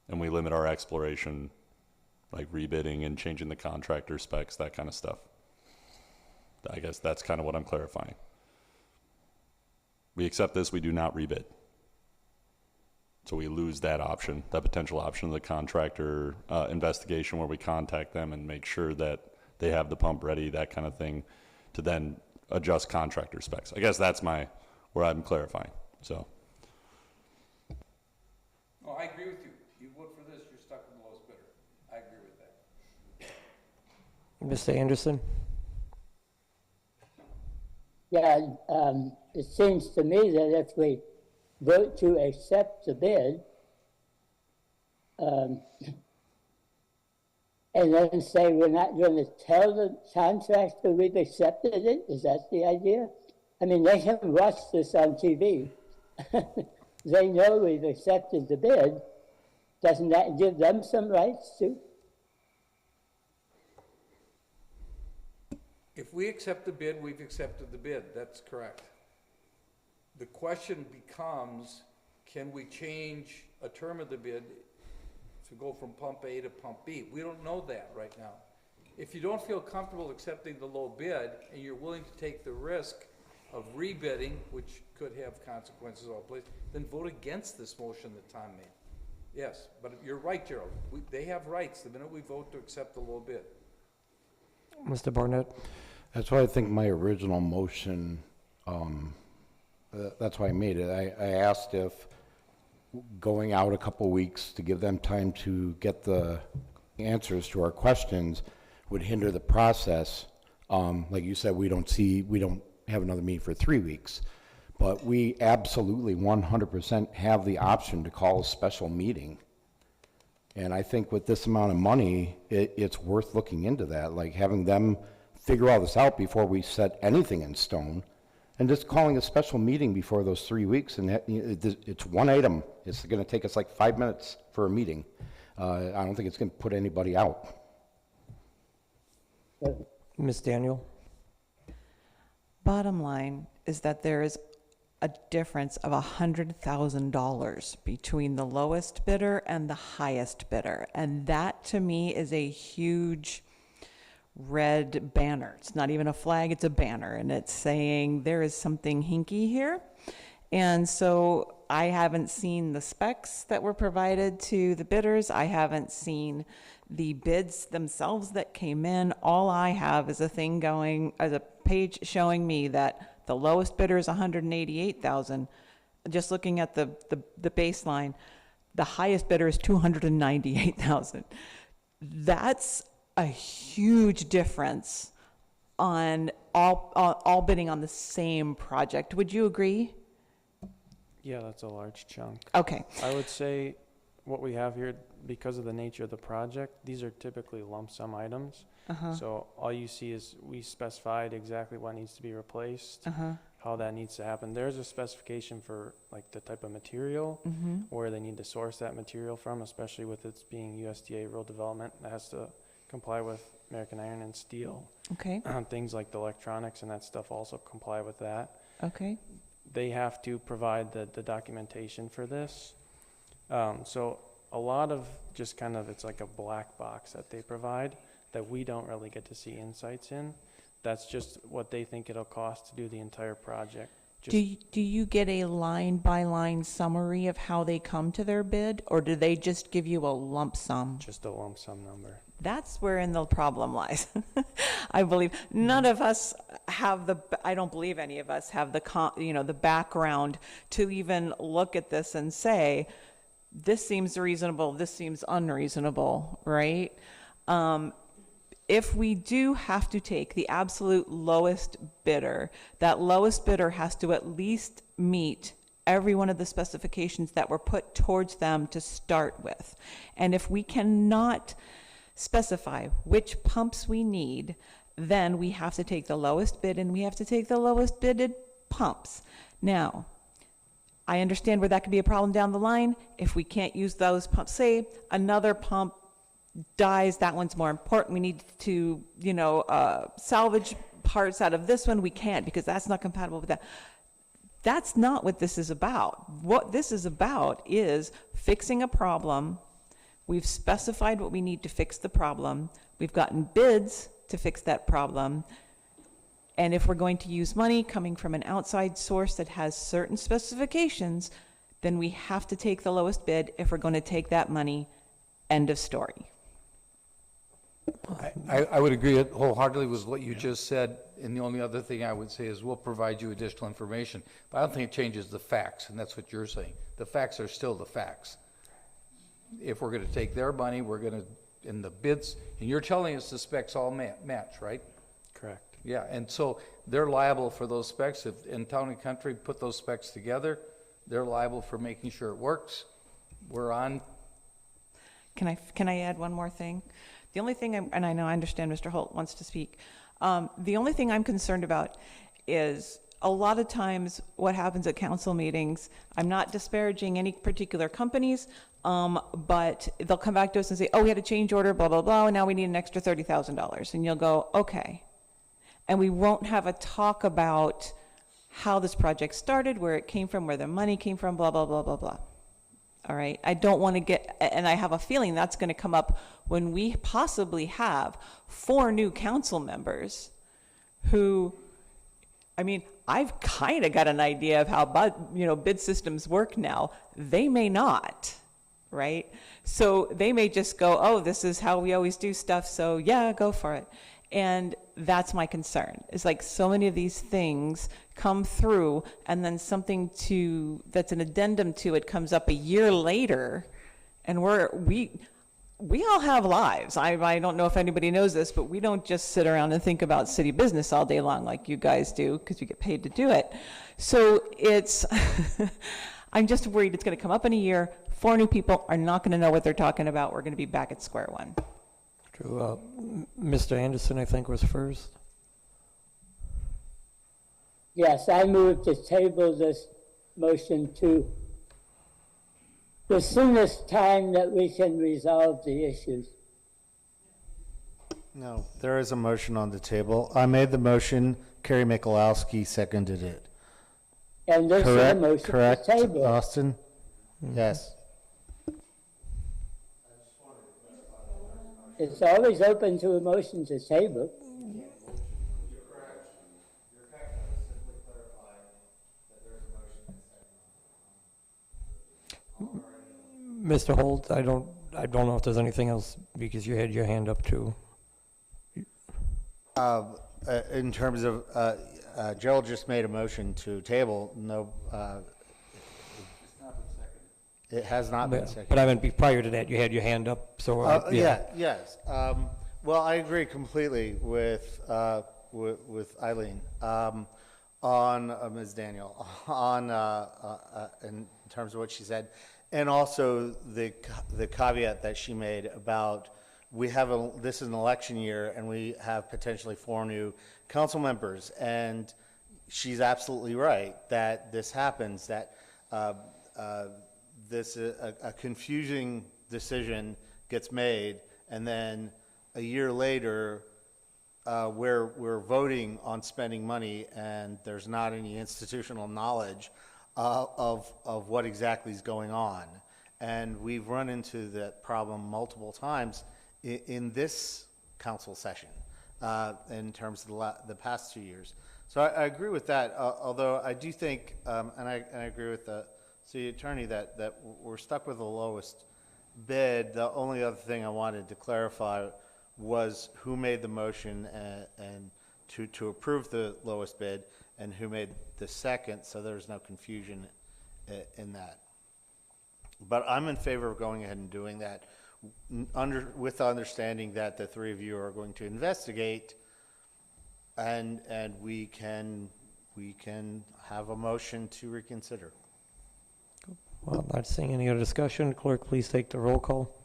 And we limit our exploration, like rebidding and changing the contractor specs, that kind of stuff. I guess that's kind of what I'm clarifying. We accept this, we do not rebid. So we lose that option, that potential option of the contractor investigation where we contact them and make sure that they have the pump ready, that kind of thing, to then adjust contractor specs. I guess that's where I'm clarifying, so. No, I agree with you. You vote for this, you're stuck with the lowest bidder. I agree with that. Mr. Anderson? Yeah, it seems to me that if we vote to accept the bid, and then say we're not going to tell the contractor we've accepted it, is that the idea? I mean, they can watch this on TV. They know we've accepted the bid. Doesn't that give them some rights too? If we accept the bid, we've accepted the bid. That's correct. The question becomes, can we change a term of the bid to go from pump A to pump B? We don't know that right now. If you don't feel comfortable accepting the low bid and you're willing to take the risk of rebidding, which could have consequences all places, then vote against this motion that Tom made. Yes, but you're right, Gerald. They have rights the minute we vote to accept the low bid. Mr. Barnett? That's why I think my original motion, that's why I made it. I asked if going out a couple weeks to give them time to get the answers to our questions would hinder the process. Like you said, we don't have another meeting for 3 weeks, but we absolutely 100% have the option to call a special meeting. And I think with this amount of money, it's worth looking into that, like having them figure all this out before we set anything in stone, and just calling a special meeting before those 3 weeks. And it's one item. It's going to take us like 5 minutes for a meeting. I don't think it's going to put anybody out. Ms. Daniel? Bottom line is that there is a difference of $100,000 between the lowest bidder and the highest bidder. And that to me is a huge red banner. It's not even a flag, it's a banner. And it's saying there is something hinky here. And so I haven't seen the specs that were provided to the bidders. I haven't seen the bids themselves that came in. All I have is a thing going, as a page showing me that the lowest bidder is 188,000. Just looking at the baseline, the highest bidder is 298,000. That's a huge difference on all bidding on the same project. Would you agree? Yeah, that's a large chunk. Okay. I would say what we have here, because of the nature of the project, these are typically lump sum items. So all you see is we specified exactly what needs to be replaced, how that needs to happen. There's a specification for like the type of material, where they need to source that material from, especially with its being USDA rural development. That has to comply with American iron and steel. Okay. Things like the electronics and that stuff also comply with that. Okay. They have to provide the documentation for this. So a lot of just kind of, it's like a black box that they provide that we don't really get to see insights in. That's just what they think it'll cost to do the entire project. Do you get a line-by-line summary of how they come to their bid, or do they just give you a lump sum? Just a lump sum number. That's wherein the problem lies. I believe none of us have I don't believe any of us have the background to even look at this and say, this seems reasonable, this seems unreasonable, right? If we do have to take the absolute lowest bidder, that lowest bidder has to at least meet every one of the specifications that were put towards them to start with. And if we cannot specify which pumps we need, then we have to take the lowest bid and we have to take the lowest bidded pumps. Now, I understand where that could be a problem down the line. If we can't use those pumps, say another pump dies, that one's more important. We need to, salvage parts out of this one. We can't because that's not compatible with that. That's not what this is about. What this is about is fixing a problem. We've specified what we need to fix the problem. We've gotten bids to fix that problem. And if we're going to use money coming from an outside source that has certain specifications, then we have to take the lowest bid if we're going to take that money. End of story. I would agree wholeheartedly with what you just said, and the only other thing I would say is we'll provide you additional information, but I don't think it changes the facts, and that's what you're saying. The facts are still the facts. If we're going to take their money, we're going to, in the bids, and you're telling us the specs all match, right? Correct. Yeah, and so they're liable for those specs. If in Town and Country put those specs together, they're liable for making sure it works. We're on. Can I add one more thing? The only thing, and I know I understand Mr. Holt wants to speak. The only thing I'm concerned about is a lot of times what happens at council meetings, I'm not disparaging any particular companies, but they'll come back to us and say, oh, we had a change order, blah, blah, blah, and now we need an extra $30,000. And you'll go, okay. And we won't have a talk about how this project started, where it came from, where the money came from, blah, blah, blah, blah, blah. All right, I don't want to get, and I have a feeling that's going to come up when we possibly have 4 new council members who, I mean, I've kind of got an idea of how bid systems work now. They may not, right? So they may just go, oh, this is how we always do stuff, so yeah, go for it. And that's my concern. It's like so many of these things come through and then something that's an addendum to it comes up a year later, and we all have lives. I don't know if anybody knows this, but we don't just sit around and think about city business all day long like you guys do because you get paid to do it. So it's, I'm just worried it's going to come up in a year. 4 new people are not going to know what they're talking about. We're going to be back at square one. True. Mr. Anderson, I think, was first. Yes, I move to table this motion to the soonest time that we can resolve the issues. No, there is a motion on the table. I made the motion, Kerry Mikulowski seconded it. And this is a Correct, motion to correct, table. Austin? Yes. It's always open to a motion to table. Mr. Holt, I don't know if there's anything else, because you had your hand up too. In terms of, Gerald just made a motion to table, no, it has not been seconded. But I meant prior to that, you had your hand up, so, yeah. Yes. Well, I agree completely with Eileen, on Ms. Daniel, on, in terms of what she said. And also the caveat that she made about this is an election year and we have potentially 4 new council members. And she's absolutely right that this happens, that this a confusing decision gets made, and then a year later we're voting on spending money and there's not any institutional knowledge of what exactly is going on. And we've run into that problem multiple times in this council session in terms of the past 2 years. So I agree with that, although I do think, and I agree with the city attorney that we're stuck with the lowest bid. The only other thing I wanted to clarify was who made the motion and to approve the lowest bid, and who made the second, so there's no confusion in that. But I'm in favor of going ahead and doing that, with the understanding that the 3 of you are going to investigate, and we can have a motion to reconsider. Well, not seeing any other discussion. Clerk, please take the roll call.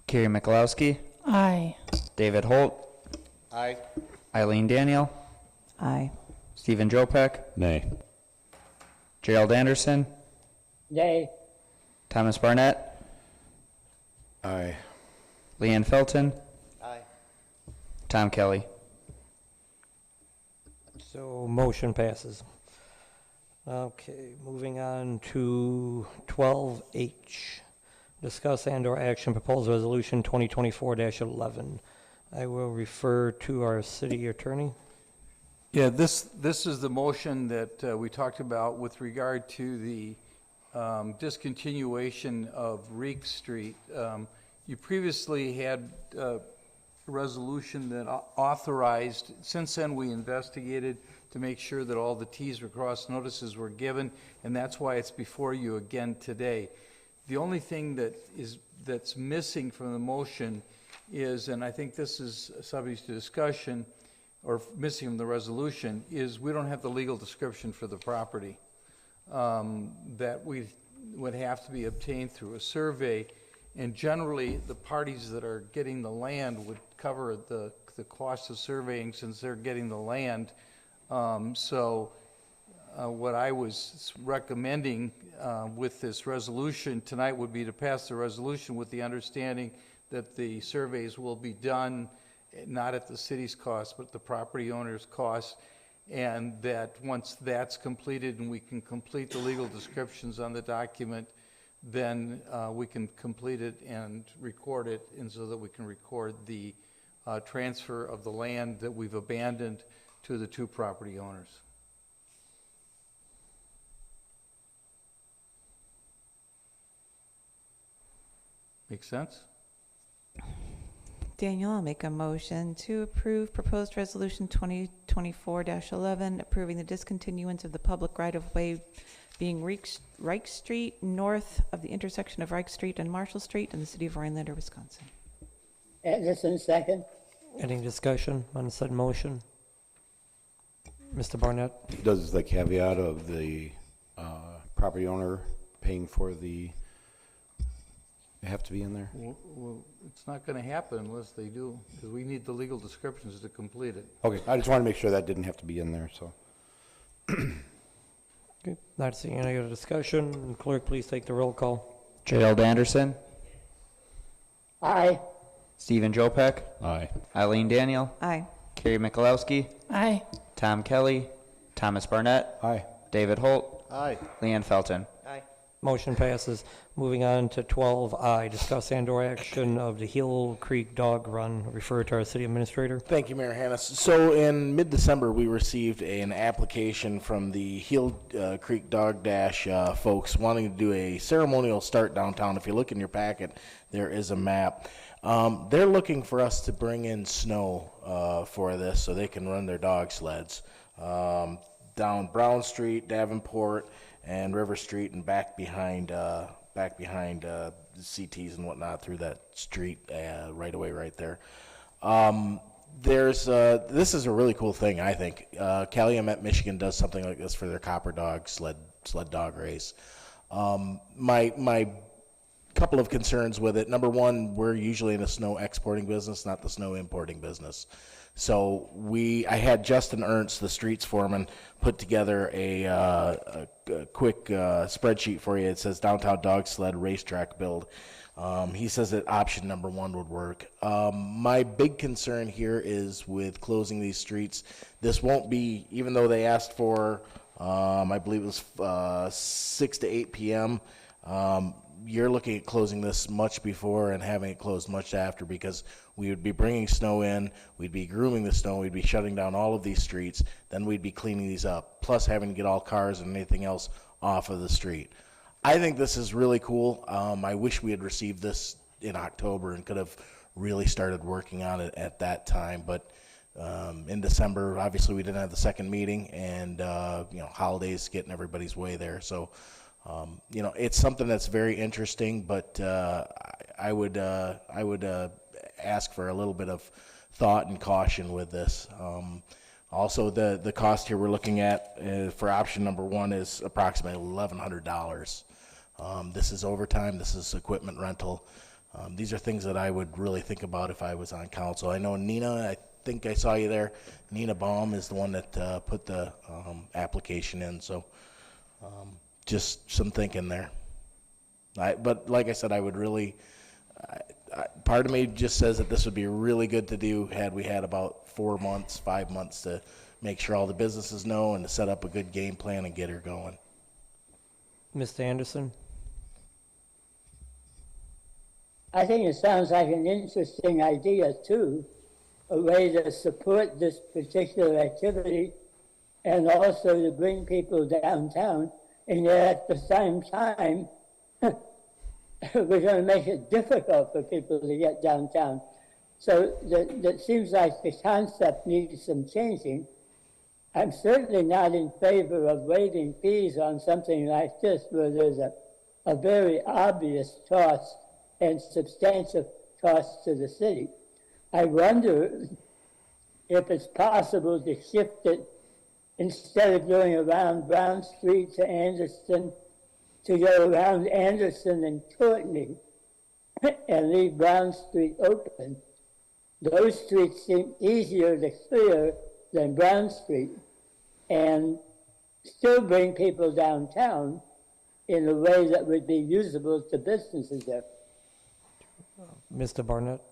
Kerry Mikulowski, Aye. David Holt, Aye. Eileen Daniel, Aye. Stephen Jopek, Nay. Gerald Anderson, Nay. Thomas Barnett, Aye. Leanne Felton, Aye. Tom Kelly. So motion passes. Okay, moving on to 12H. Discuss and/or action proposed resolution 2024-11. I will refer to our city attorney. Yeah, this is the motion that we talked about with regard to the discontinuation of Reek Street. You previously had a resolution that authorized, since then we investigated to make sure that all the Ts were crossed, notices were given, and that's why it's before you again today. The only thing that's missing from the motion is, and I think this is subject to discussion, or missing from the resolution, is we don't have the legal description for the property. That would have to be obtained through a survey, and generally the parties that are getting the land would cover the cost of surveying since they're getting the land. What I was recommending with this resolution tonight would be to pass the resolution with the understanding that the surveys will be done not at the city's cost, but the property owner's cost, and that once that's completed and we can complete the legal descriptions on the document, then we can complete it and record it, and so that we can record the transfer of the land that we've abandoned to the 2 property owners. Make sense? Daniel, I'll make a motion to approve proposed resolution 2024-11, approving the discontinuance of the public right-of-way being Reich Street, north of the intersection of Reich Street and Marshall Street in the city of Rhinelander, Wisconsin. Anderson, second. Any discussion on said motion? Mr. Barnett? Does the caveat of the property owner paying for the, have to be in there? Well, it's not going to happen unless they do, because we need the legal descriptions to complete it. Okay, I just want to make sure that didn't have to be in there, so. Okay, not seeing any other discussion. Clerk, please take the roll call. Gerald Anderson, Aye. Stephen Jopek, Aye. Eileen Daniel, Aye. Carrie Mikulowski, Aye. Tom Kelly, Thomas Barnett, Aye. David Holt, Aye. Leanne Felton. Aye. Motion passes. Moving on to 12I, discuss and/or action of the Hill Creek Dog Run. Refer to our city administrator. Thank you, Mayor Hannes. So in mid-December, we received an application from the Heel Creek Dog Dash folks wanting to do a ceremonial start downtown. If you look in your packet, there is a map. They're looking for us to bring in snow for this so they can run their dog sleds down Brown Street, Davenport, and River Street, and back behind the CTs and whatnot through that street right away right there. This is a really cool thing, I think. Calumet, Michigan does something like this for their Copper Dog sled dog race. My couple of concerns with it. Number one, we're usually in the snow exporting business, not the snow importing business. So I had Justin Ernst, the streets foreman, put together a quick spreadsheet for you. It says downtown dog sled racetrack build. He says that option number one would work. My big concern here is with closing these streets. This won't be, even though they asked for, I believe it was 6 to 8 p.m., you're looking at closing this much before and having it closed much after, because we would be bringing snow in, we'd be grooming the snow, we'd be shutting down all of these streets, then we'd be cleaning these up, plus having to get all cars and anything else off of the street. I think this is really cool. I wish we had received this in October and could have really started working on it at that time, but in December, obviously we didn't have the second meeting, and holidays getting everybody's way there, so it's something that's very interesting, but I would ask for a little bit of thought and caution with this. Also, the cost here we're looking at for option number one is approximately $1,100. This is overtime. This is equipment rental. These are things that I would really think about if I was on council. I know Nina, I think I saw you there. Nina Baum is the one that put the application in, so just some thinking there. But like I said, I would really, part of me just says that this would be really good to do had we had about 4 months, 5 months to make sure all the businesses know and to set up a good game plan and get her going. Mr. Anderson? I think it sounds like an interesting idea too, a way to support this particular activity and also to bring people downtown. And yet at the same time, we're going to make it difficult for people to get downtown. So that seems like the concept needs some changing. I'm certainly not in favor of waiving fees on something like this where there's a very obvious cost and substantial cost to the city. I wonder if it's possible to shift it, instead of going around Brown Street to Anderson, to go around Anderson and Courtney and leave Brown Street open. Those streets seem easier to clear than Brown Street and still bring people downtown in a way that would be usable to businesses there. Mr. Barnett?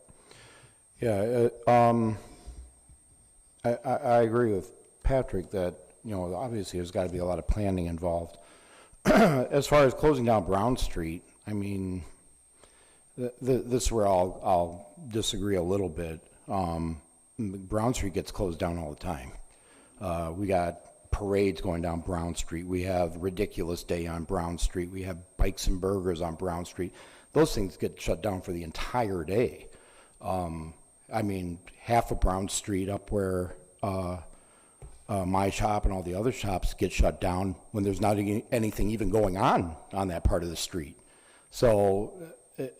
Yeah, I agree with Patrick that, obviously there's got to be a lot of planning involved. As far as closing down Brown Street, I mean, this is where I'll disagree a little bit. Brown Street gets closed down all the time. We got parades going down Brown Street. We have Ridiculous Day on Brown Street. We have Bikes and Burgers on Brown Street. Those things get shut down for the entire day. I mean, half of Brown Street up where my shop and all the other shops get shut down when there's not anything even going on that part of the street. So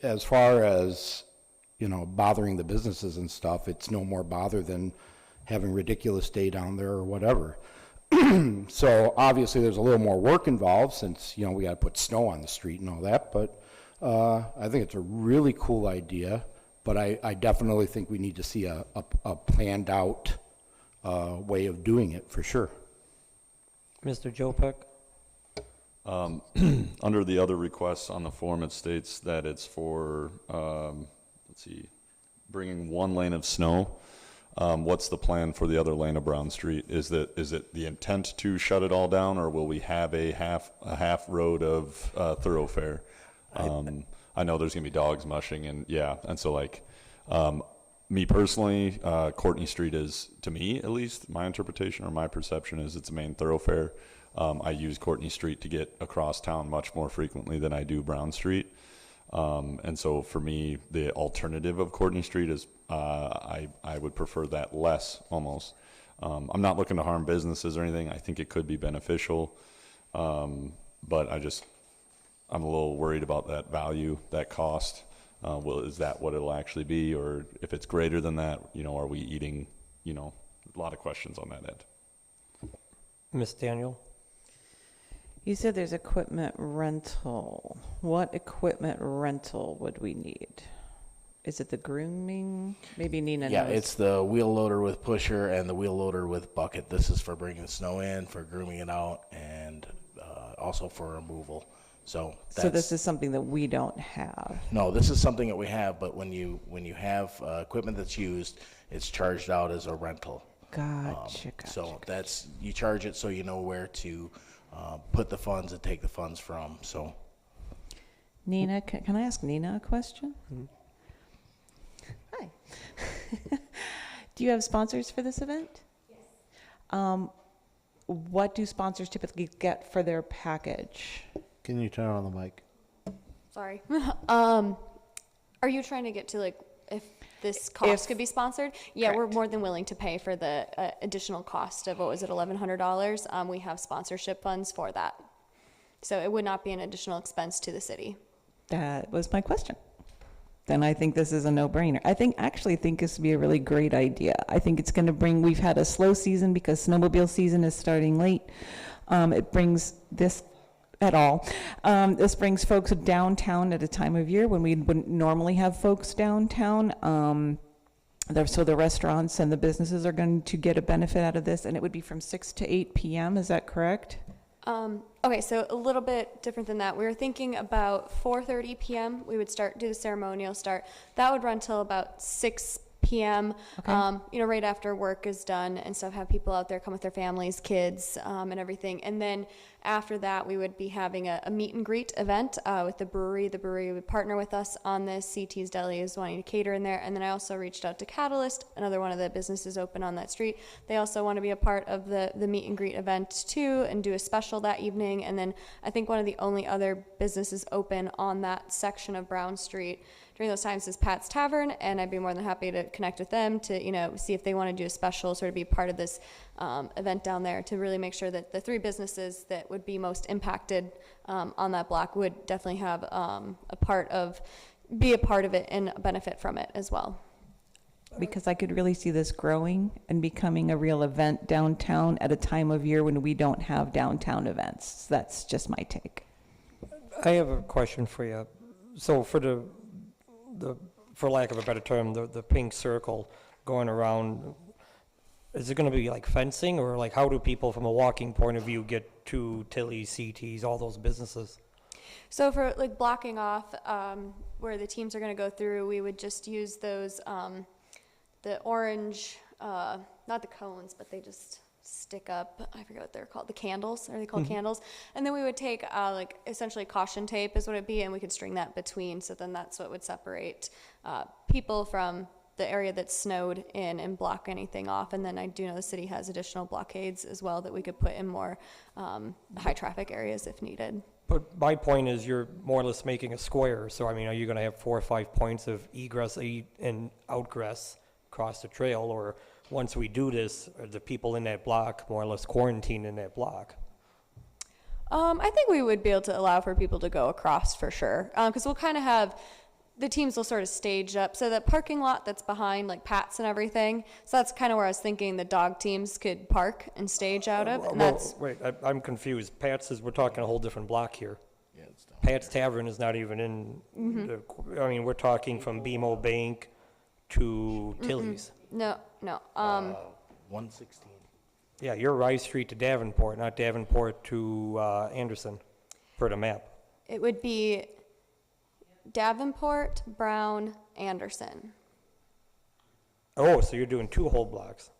as far as, bothering the businesses and stuff, it's no more bother than having Ridiculous Day down there or whatever. So obviously there's a little more work involved since, we got to put snow on the street and all that, but I think it's a really cool idea, but I definitely think we need to see a planned out way of doing it for sure. Mr. Jopek? Under the other requests on the form, it states that it's for, bringing one lane of snow. What's the plan for the other lane of Brown Street? Is it the intent to shut it all down, or will we have a half road of thoroughfare? I know there's gonna be dogs mushing, and so like, me personally, Courtney Street is, to me at least, my interpretation or my perception is it's a main thoroughfare. I use Courtney Street to get across town much more frequently than I do Brown Street. And so for me, the alternative of Courtney Street is, I would prefer that less almost. I'm not looking to harm businesses or anything. I think it could be beneficial. But I'm a little worried about that value, that cost. Is that what it'll actually be? Or if it's greater than that, are we eating, a lot of questions on that end. Ms. Daniel? You said there's equipment rental. What equipment rental would we need? Is it the grooming? Maybe Nina knows. Yeah, it's the wheel loader with pusher and the wheel loader with bucket. This is for bringing the snow in, for grooming it out, and also for removal. So this is something that we don't have. No, this is something that we have, but when you have equipment that's used, it's charged out as a rental. Gotcha. So you charge it so you know where to put the funds and take the funds from. So, Nina, can I ask Nina a question? Mm-hmm. Hi. Do you have sponsors for this event? Yes. What do sponsors typically get for their package? Can you turn on the mic? Sorry. Are you trying to get to like if this cost could be sponsored? Yeah, Correct. we're more than willing to pay for the additional cost of, what was it, $1,100? We have sponsorship funds for that. So it would not be an additional expense to the city. That was my question. Then I think this is a no-brainer. I actually think this would be a really great idea. I think it's going to we've had a slow season because snowmobile season is starting late. It brings this at all. This brings folks downtown at a time of year when we wouldn't normally have folks downtown. So the restaurants and the businesses are going to get a benefit out of this, and it would be from 6 to 8 p.m. Is that correct? Okay, so a little bit different than that. We were thinking about 4:30 p.m. We would do the ceremonial start. That would run till about 6 p.m. Okay. Right after work is done and stuff. Have people out there come with their families, kids, and everything. And then after that, we would be having a meet and greet event with the brewery. The brewery would partner with us on this. CT's Deli is wanting to cater in there. And then I also reached out to Catalyst, another one of the businesses open on that street. They also want to be a part of the meet and greet event too and do a special that evening. And then I think one of the only other businesses open on that section of Brown Street during those times is Pat's Tavern, and I'd be more than happy to connect with them to, see if they want to do a special, sort of be part of this event down there to really make sure that the three businesses that would be most impacted on that block would definitely have be a part of it and benefit from it as well. Because I could really see this growing and becoming a real event downtown at a time of year when we don't have downtown events. That's just my take. I have a question for you. So for for lack of a better term, the pink circle going around, is it going to be like fencing, or like how do people from a walking point of view get to Tilly's, CT's, all those businesses? So for like blocking off where the teams are going to go through, we would just use those, the orange, not the cones, but they just stick up, I forget what they're called, the candles, are they called candles? And then we would take like essentially caution tape is what it'd be, and we could string that between, so then that's what would separate people from the area that's snowed in and block anything off. And then I do know the city has additional blockades as well that we could put in more high traffic areas if needed. But my point is you're more or less making a square. So, I mean, are you going to have 4 or 5 points of egress and outgress across the trail? Or once we do this, are the people in that block more or less quarantined in that block? I think we would be able to allow for people to go across for sure. Because we'll kind of have, the teams will sort of stage up. So the parking lot that's behind like Pat's and everything. So that's kind of where I was thinking the dog teams could park and stage out of. And that's wait, I'm confused. Pat's is, we're talking a whole different block here. yeah, it's down. Pat's Tavern is not even in, I mean, we're talking from BMO Bank to Tilly's. no. 116. Yeah, you're Rice Street to Davenport, not Davenport to Anderson, per the map. It would be Davenport, Brown, Anderson. Oh, so you're doing 2 whole blocks.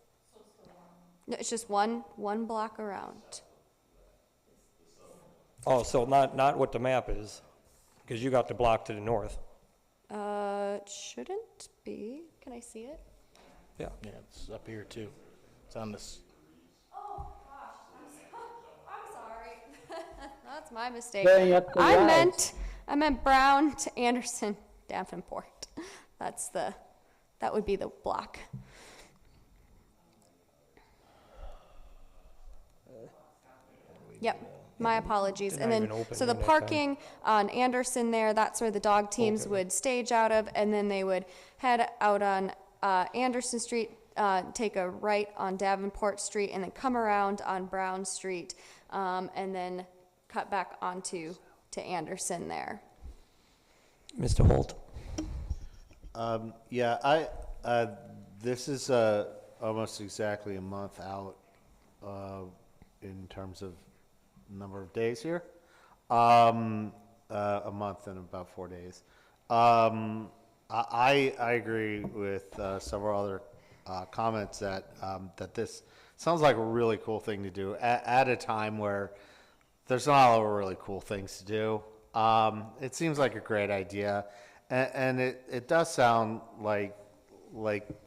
No, it's just one block around. Oh, so not what the map is, because you got the block to the north. It shouldn't be. Can I see it? Yeah. Yeah, it's up here too. It's on this. Oh, gosh, I'm sorry. That's my mistake. Going up the I rise. meant Brown to Anderson, Davenport. That would be the block. Yep, my apologies. They're And not then, even open so the during that time. parking on Anderson there, that's where the dog teams Okay. would stage out of, and then they would head out on Anderson Street, take a right on Davenport Street, and then come around on Brown Street, and then cut back onto Anderson there. Mr. Holt? Yeah, this is almost exactly a month out in terms of number of days here. A month and about 4 days. I agree with several other comments that this sounds like a really cool thing to do at a time where there's not a lot of really cool things to do. It seems like a great idea, and it does sound like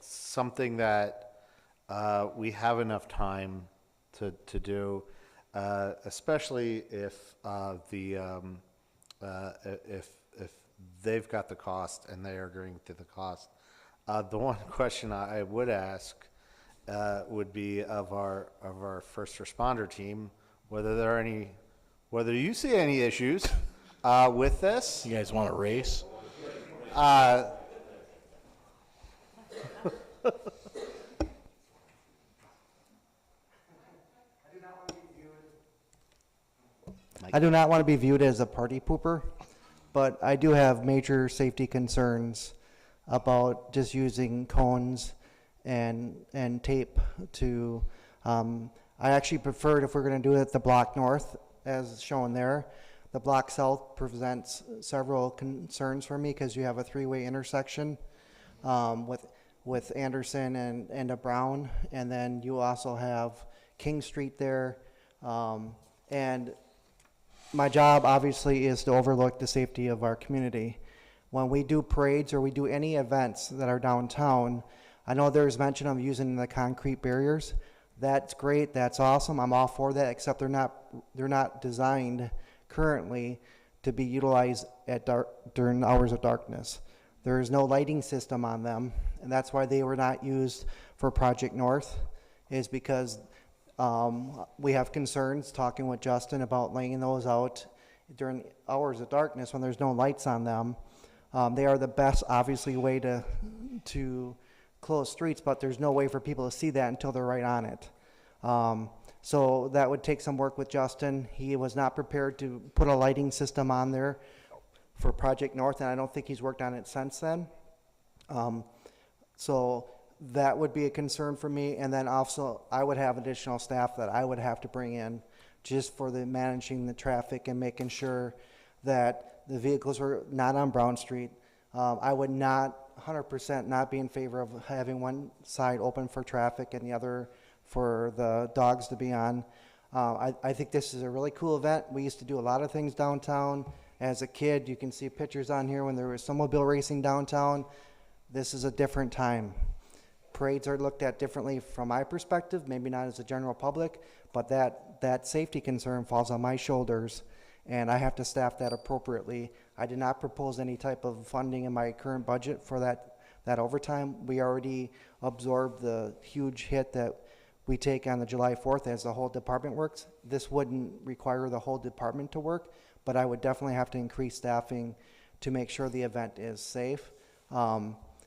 something that we have enough time to do, especially if if they've got the cost and they are agreeing to the cost. The one question I would ask would be of our first responder team whether you see any issues with this. You guys want a race? I do not want to be viewed as a party pooper, but I do have major safety concerns about just using cones and tape to, I actually preferred if we're going to do it at the block north, as shown there. The block south presents several concerns for me because you have a 3-way intersection with Anderson and a Brown, and then you also have King Street there, and my job obviously is to overlook the safety of our community. When we do parades or we do any events that are downtown, I know there's mention of using the concrete barriers. That's great, that's awesome, I'm all for that, except they're not designed currently to be utilized during hours of darkness. There is no lighting system on them, and that's why they were not used for Project North, is because we have concerns talking with Justin about laying those out during hours of darkness when there's no lights on them. They are the best, obviously, way to close streets, but there's no way for people to see that until they're right on it. So that would take some work with Justin. He was not prepared to put a lighting system on there for Project North, and I don't think he's worked on it since then. So that would be a concern for me, and then also I would have additional staff that I would have to bring in just for the managing the traffic and making sure that the vehicles were not on Brown Street. I would not 100% not be in favor of having one side open for traffic and the other for the dogs to be on. I think this is a really cool event. We used to do a lot of things downtown. As a kid, you can see pictures on here when there was snowmobile racing downtown. This is a different time. Parades are looked at differently from my perspective, maybe not as a general public, but that safety concern falls on my shoulders, and I have to staff that appropriately. I did not propose any type of funding in my current budget for that overtime. We already absorbed the huge hit that we take on the July 4th as the whole department works. This wouldn't require the whole department to work, but I would definitely have to increase staffing to make sure the event is safe.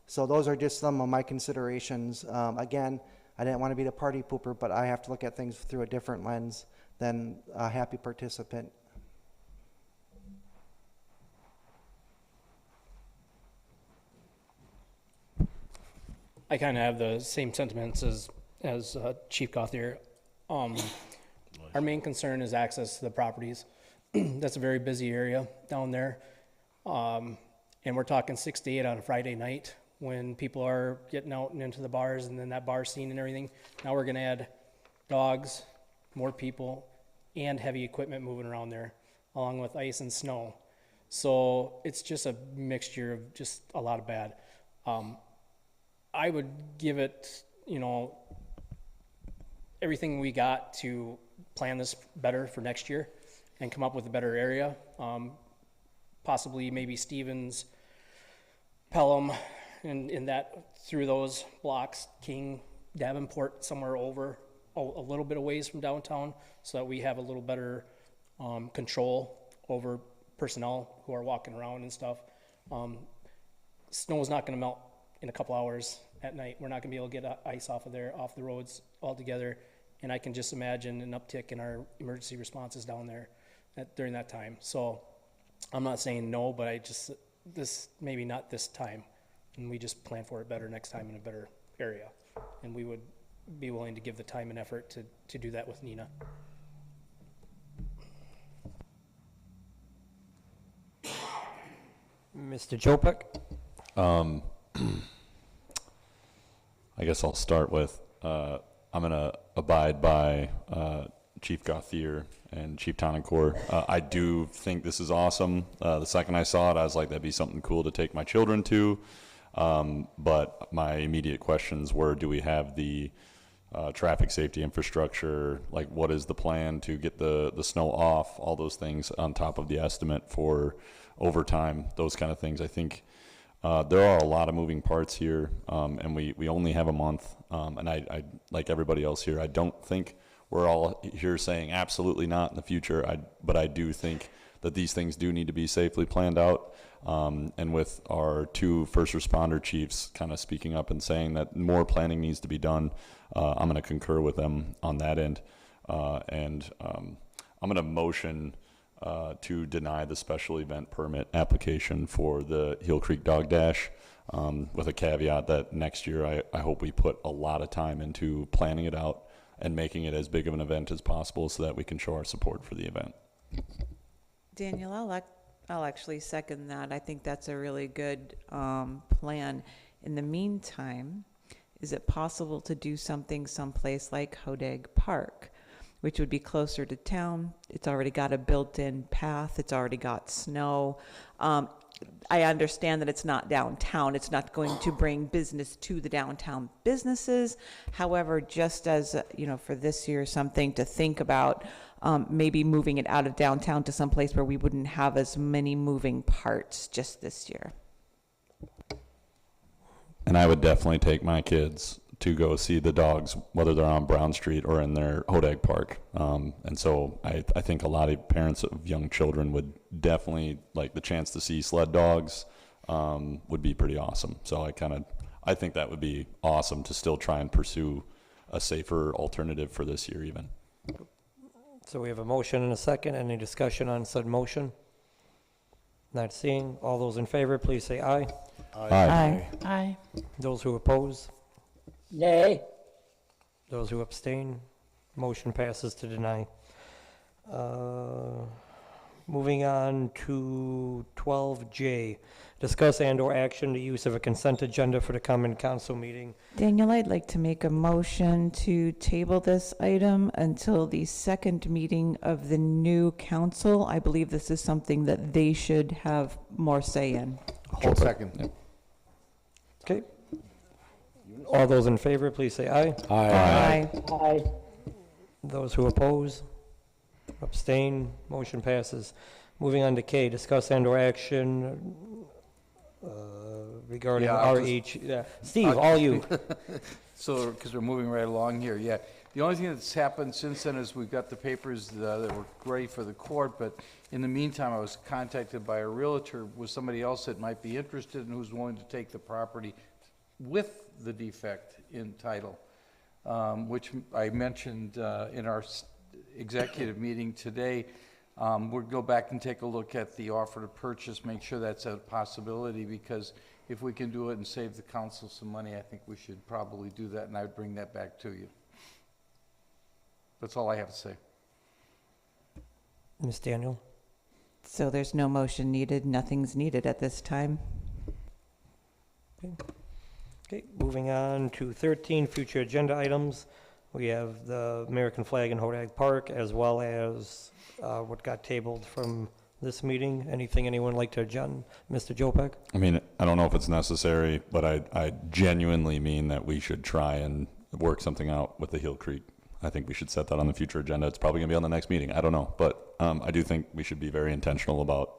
So those are just some of my considerations. Again, I didn't want to be the party pooper, but I have to look at things through a different lens than a happy participant. I kind of have the same sentiments as Chief Gothier. Our main concern is access to the properties. That's a very busy area down there. And we're talking 6 to 8 on a Friday night when people are getting out and into the bars and then that bar scene and everything. Now we're gonna add dogs, more people, and heavy equipment moving around there, along with ice and snow. So it's just a mixture of just a lot of bad. I would give it, everything we got to plan this better for next year and come up with a better area. Possibly maybe Stevens, Pelham, in that, through those blocks, King, Davenport, somewhere over a little bit of ways from downtown, so that we have a little better control over personnel who are walking around and stuff. Snow is not going to melt in a couple hours at night. We're not going to be able to get ice off of there, off the roads altogether. And I can just imagine an uptick in our emergency responses down there during that time. So I'm not saying no, but this maybe not this time. And we just plan for it better next time in a better area. And we would be willing to give the time and effort to do that with Nina. Mr. Jopek? I guess I'll start with, I'm going to abide by Chief Gauthier and Chief Tonencourt. I do think this is awesome. The second I saw it, I was like, that'd be something cool to take my children to. But my immediate questions were, do we have the traffic safety infrastructure? Like, what is the plan to get the snow off? All those things on top of the estimate for overtime, those kind of things. I think there are a lot of moving parts here, and we only have a month. And I like everybody else here, I don't think we're all here saying absolutely not in the future. But I do think that these things do need to be safely planned out. And with our two first responder chiefs kind of speaking up and saying that more planning needs to be done, I'm going to concur with them on that end. And I'm going to motion to deny the special event permit application for the Hill Creek Dog Dash, with a caveat that next year I hope we put a lot of time into planning it out and making it as big of an event as possible so that we can show our support for the event. Daniel, I'll actually second that. I think that's a really good plan. In the meantime, is it possible to do something someplace like Hodag Park, which would be closer to town? It's already got a built-in path. It's already got snow. I understand that it's not downtown. It's not going to bring business to the downtown businesses. However, just as, for this year, something to think about, maybe moving it out of downtown to someplace where we wouldn't have as many moving parts just this year. And I would definitely take my kids to go see the dogs, whether they're on Brown Street or in their Hodag Park. And so I think a lot of parents of young children would definitely like the chance to see sled dogs, would be pretty awesome. So I think that would be awesome to still try and pursue a safer alternative for this year even. So we have a motion and a second. Any discussion on said motion? Not seeing. All those in favor, please say aye. Aye. Aye. Those who oppose? Nay. Those who abstain? Motion passes to deny. Moving on to 12J, discuss and/or action the use of a consent agenda for the common council meeting. Daniel, I'd like to make a motion to table this item until the second meeting of the new council. I believe this is something that they should have more say in. Hold second. Yep. Okay. All those in favor, please say aye. Aye. Aye. Those who oppose? Abstain? Motion passes. Moving on to K, discuss and/or action regarding Yeah, I'll RH. Steve, all you. So, because we're moving right along here, yeah. The only thing that's happened since then is we've got the papers that were ready for the court, but in the meantime, I was contacted by a realtor with somebody else that might be interested and who's willing to take the property with the defect in title, which I mentioned in our executive meeting today. We'll go back and take a look at the offer to purchase, make sure that's a possibility, because if we can do it and save the council some money, I think we should probably do that, and I would bring that back to you. That's all I have to say. Ms. Daniel? So there's no motion needed, nothing's needed at this time. Okay, moving on to 13, future agenda items. We have the American flag in Hodag Park, as well as what got tabled from this meeting. Anything anyone like to adjourn? Mr. Jopek? I mean, I don't know if it's necessary, but I genuinely mean that we should try and work something out with the Heel Creek. I think we should set that on the future agenda. It's probably going to be on the next meeting. I don't know. But I do think we should be very intentional about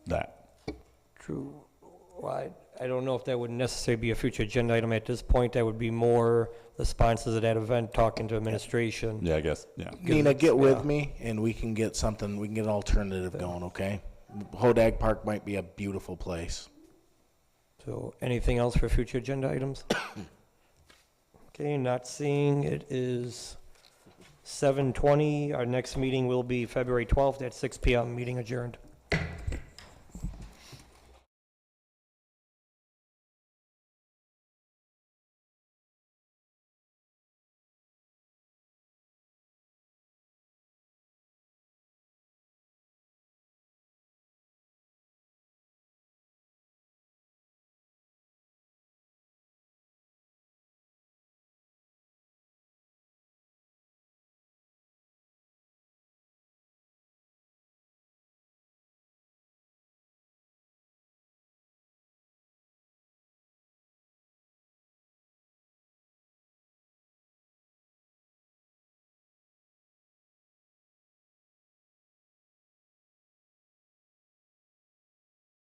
that. True. Well, I don't know if that would necessarily be a future agenda item at this point. That would be more the sponsors of that event talking to administration. Yeah, I guess. Yeah. Nina, get Yeah. with me and we can get something, we can get an alternative going, okay? Hodag Park might be a beautiful place. So anything else for future agenda items? Okay, not seeing. It is 7:20. Our next meeting will be February 12th at 6 p.m. Meeting adjourned.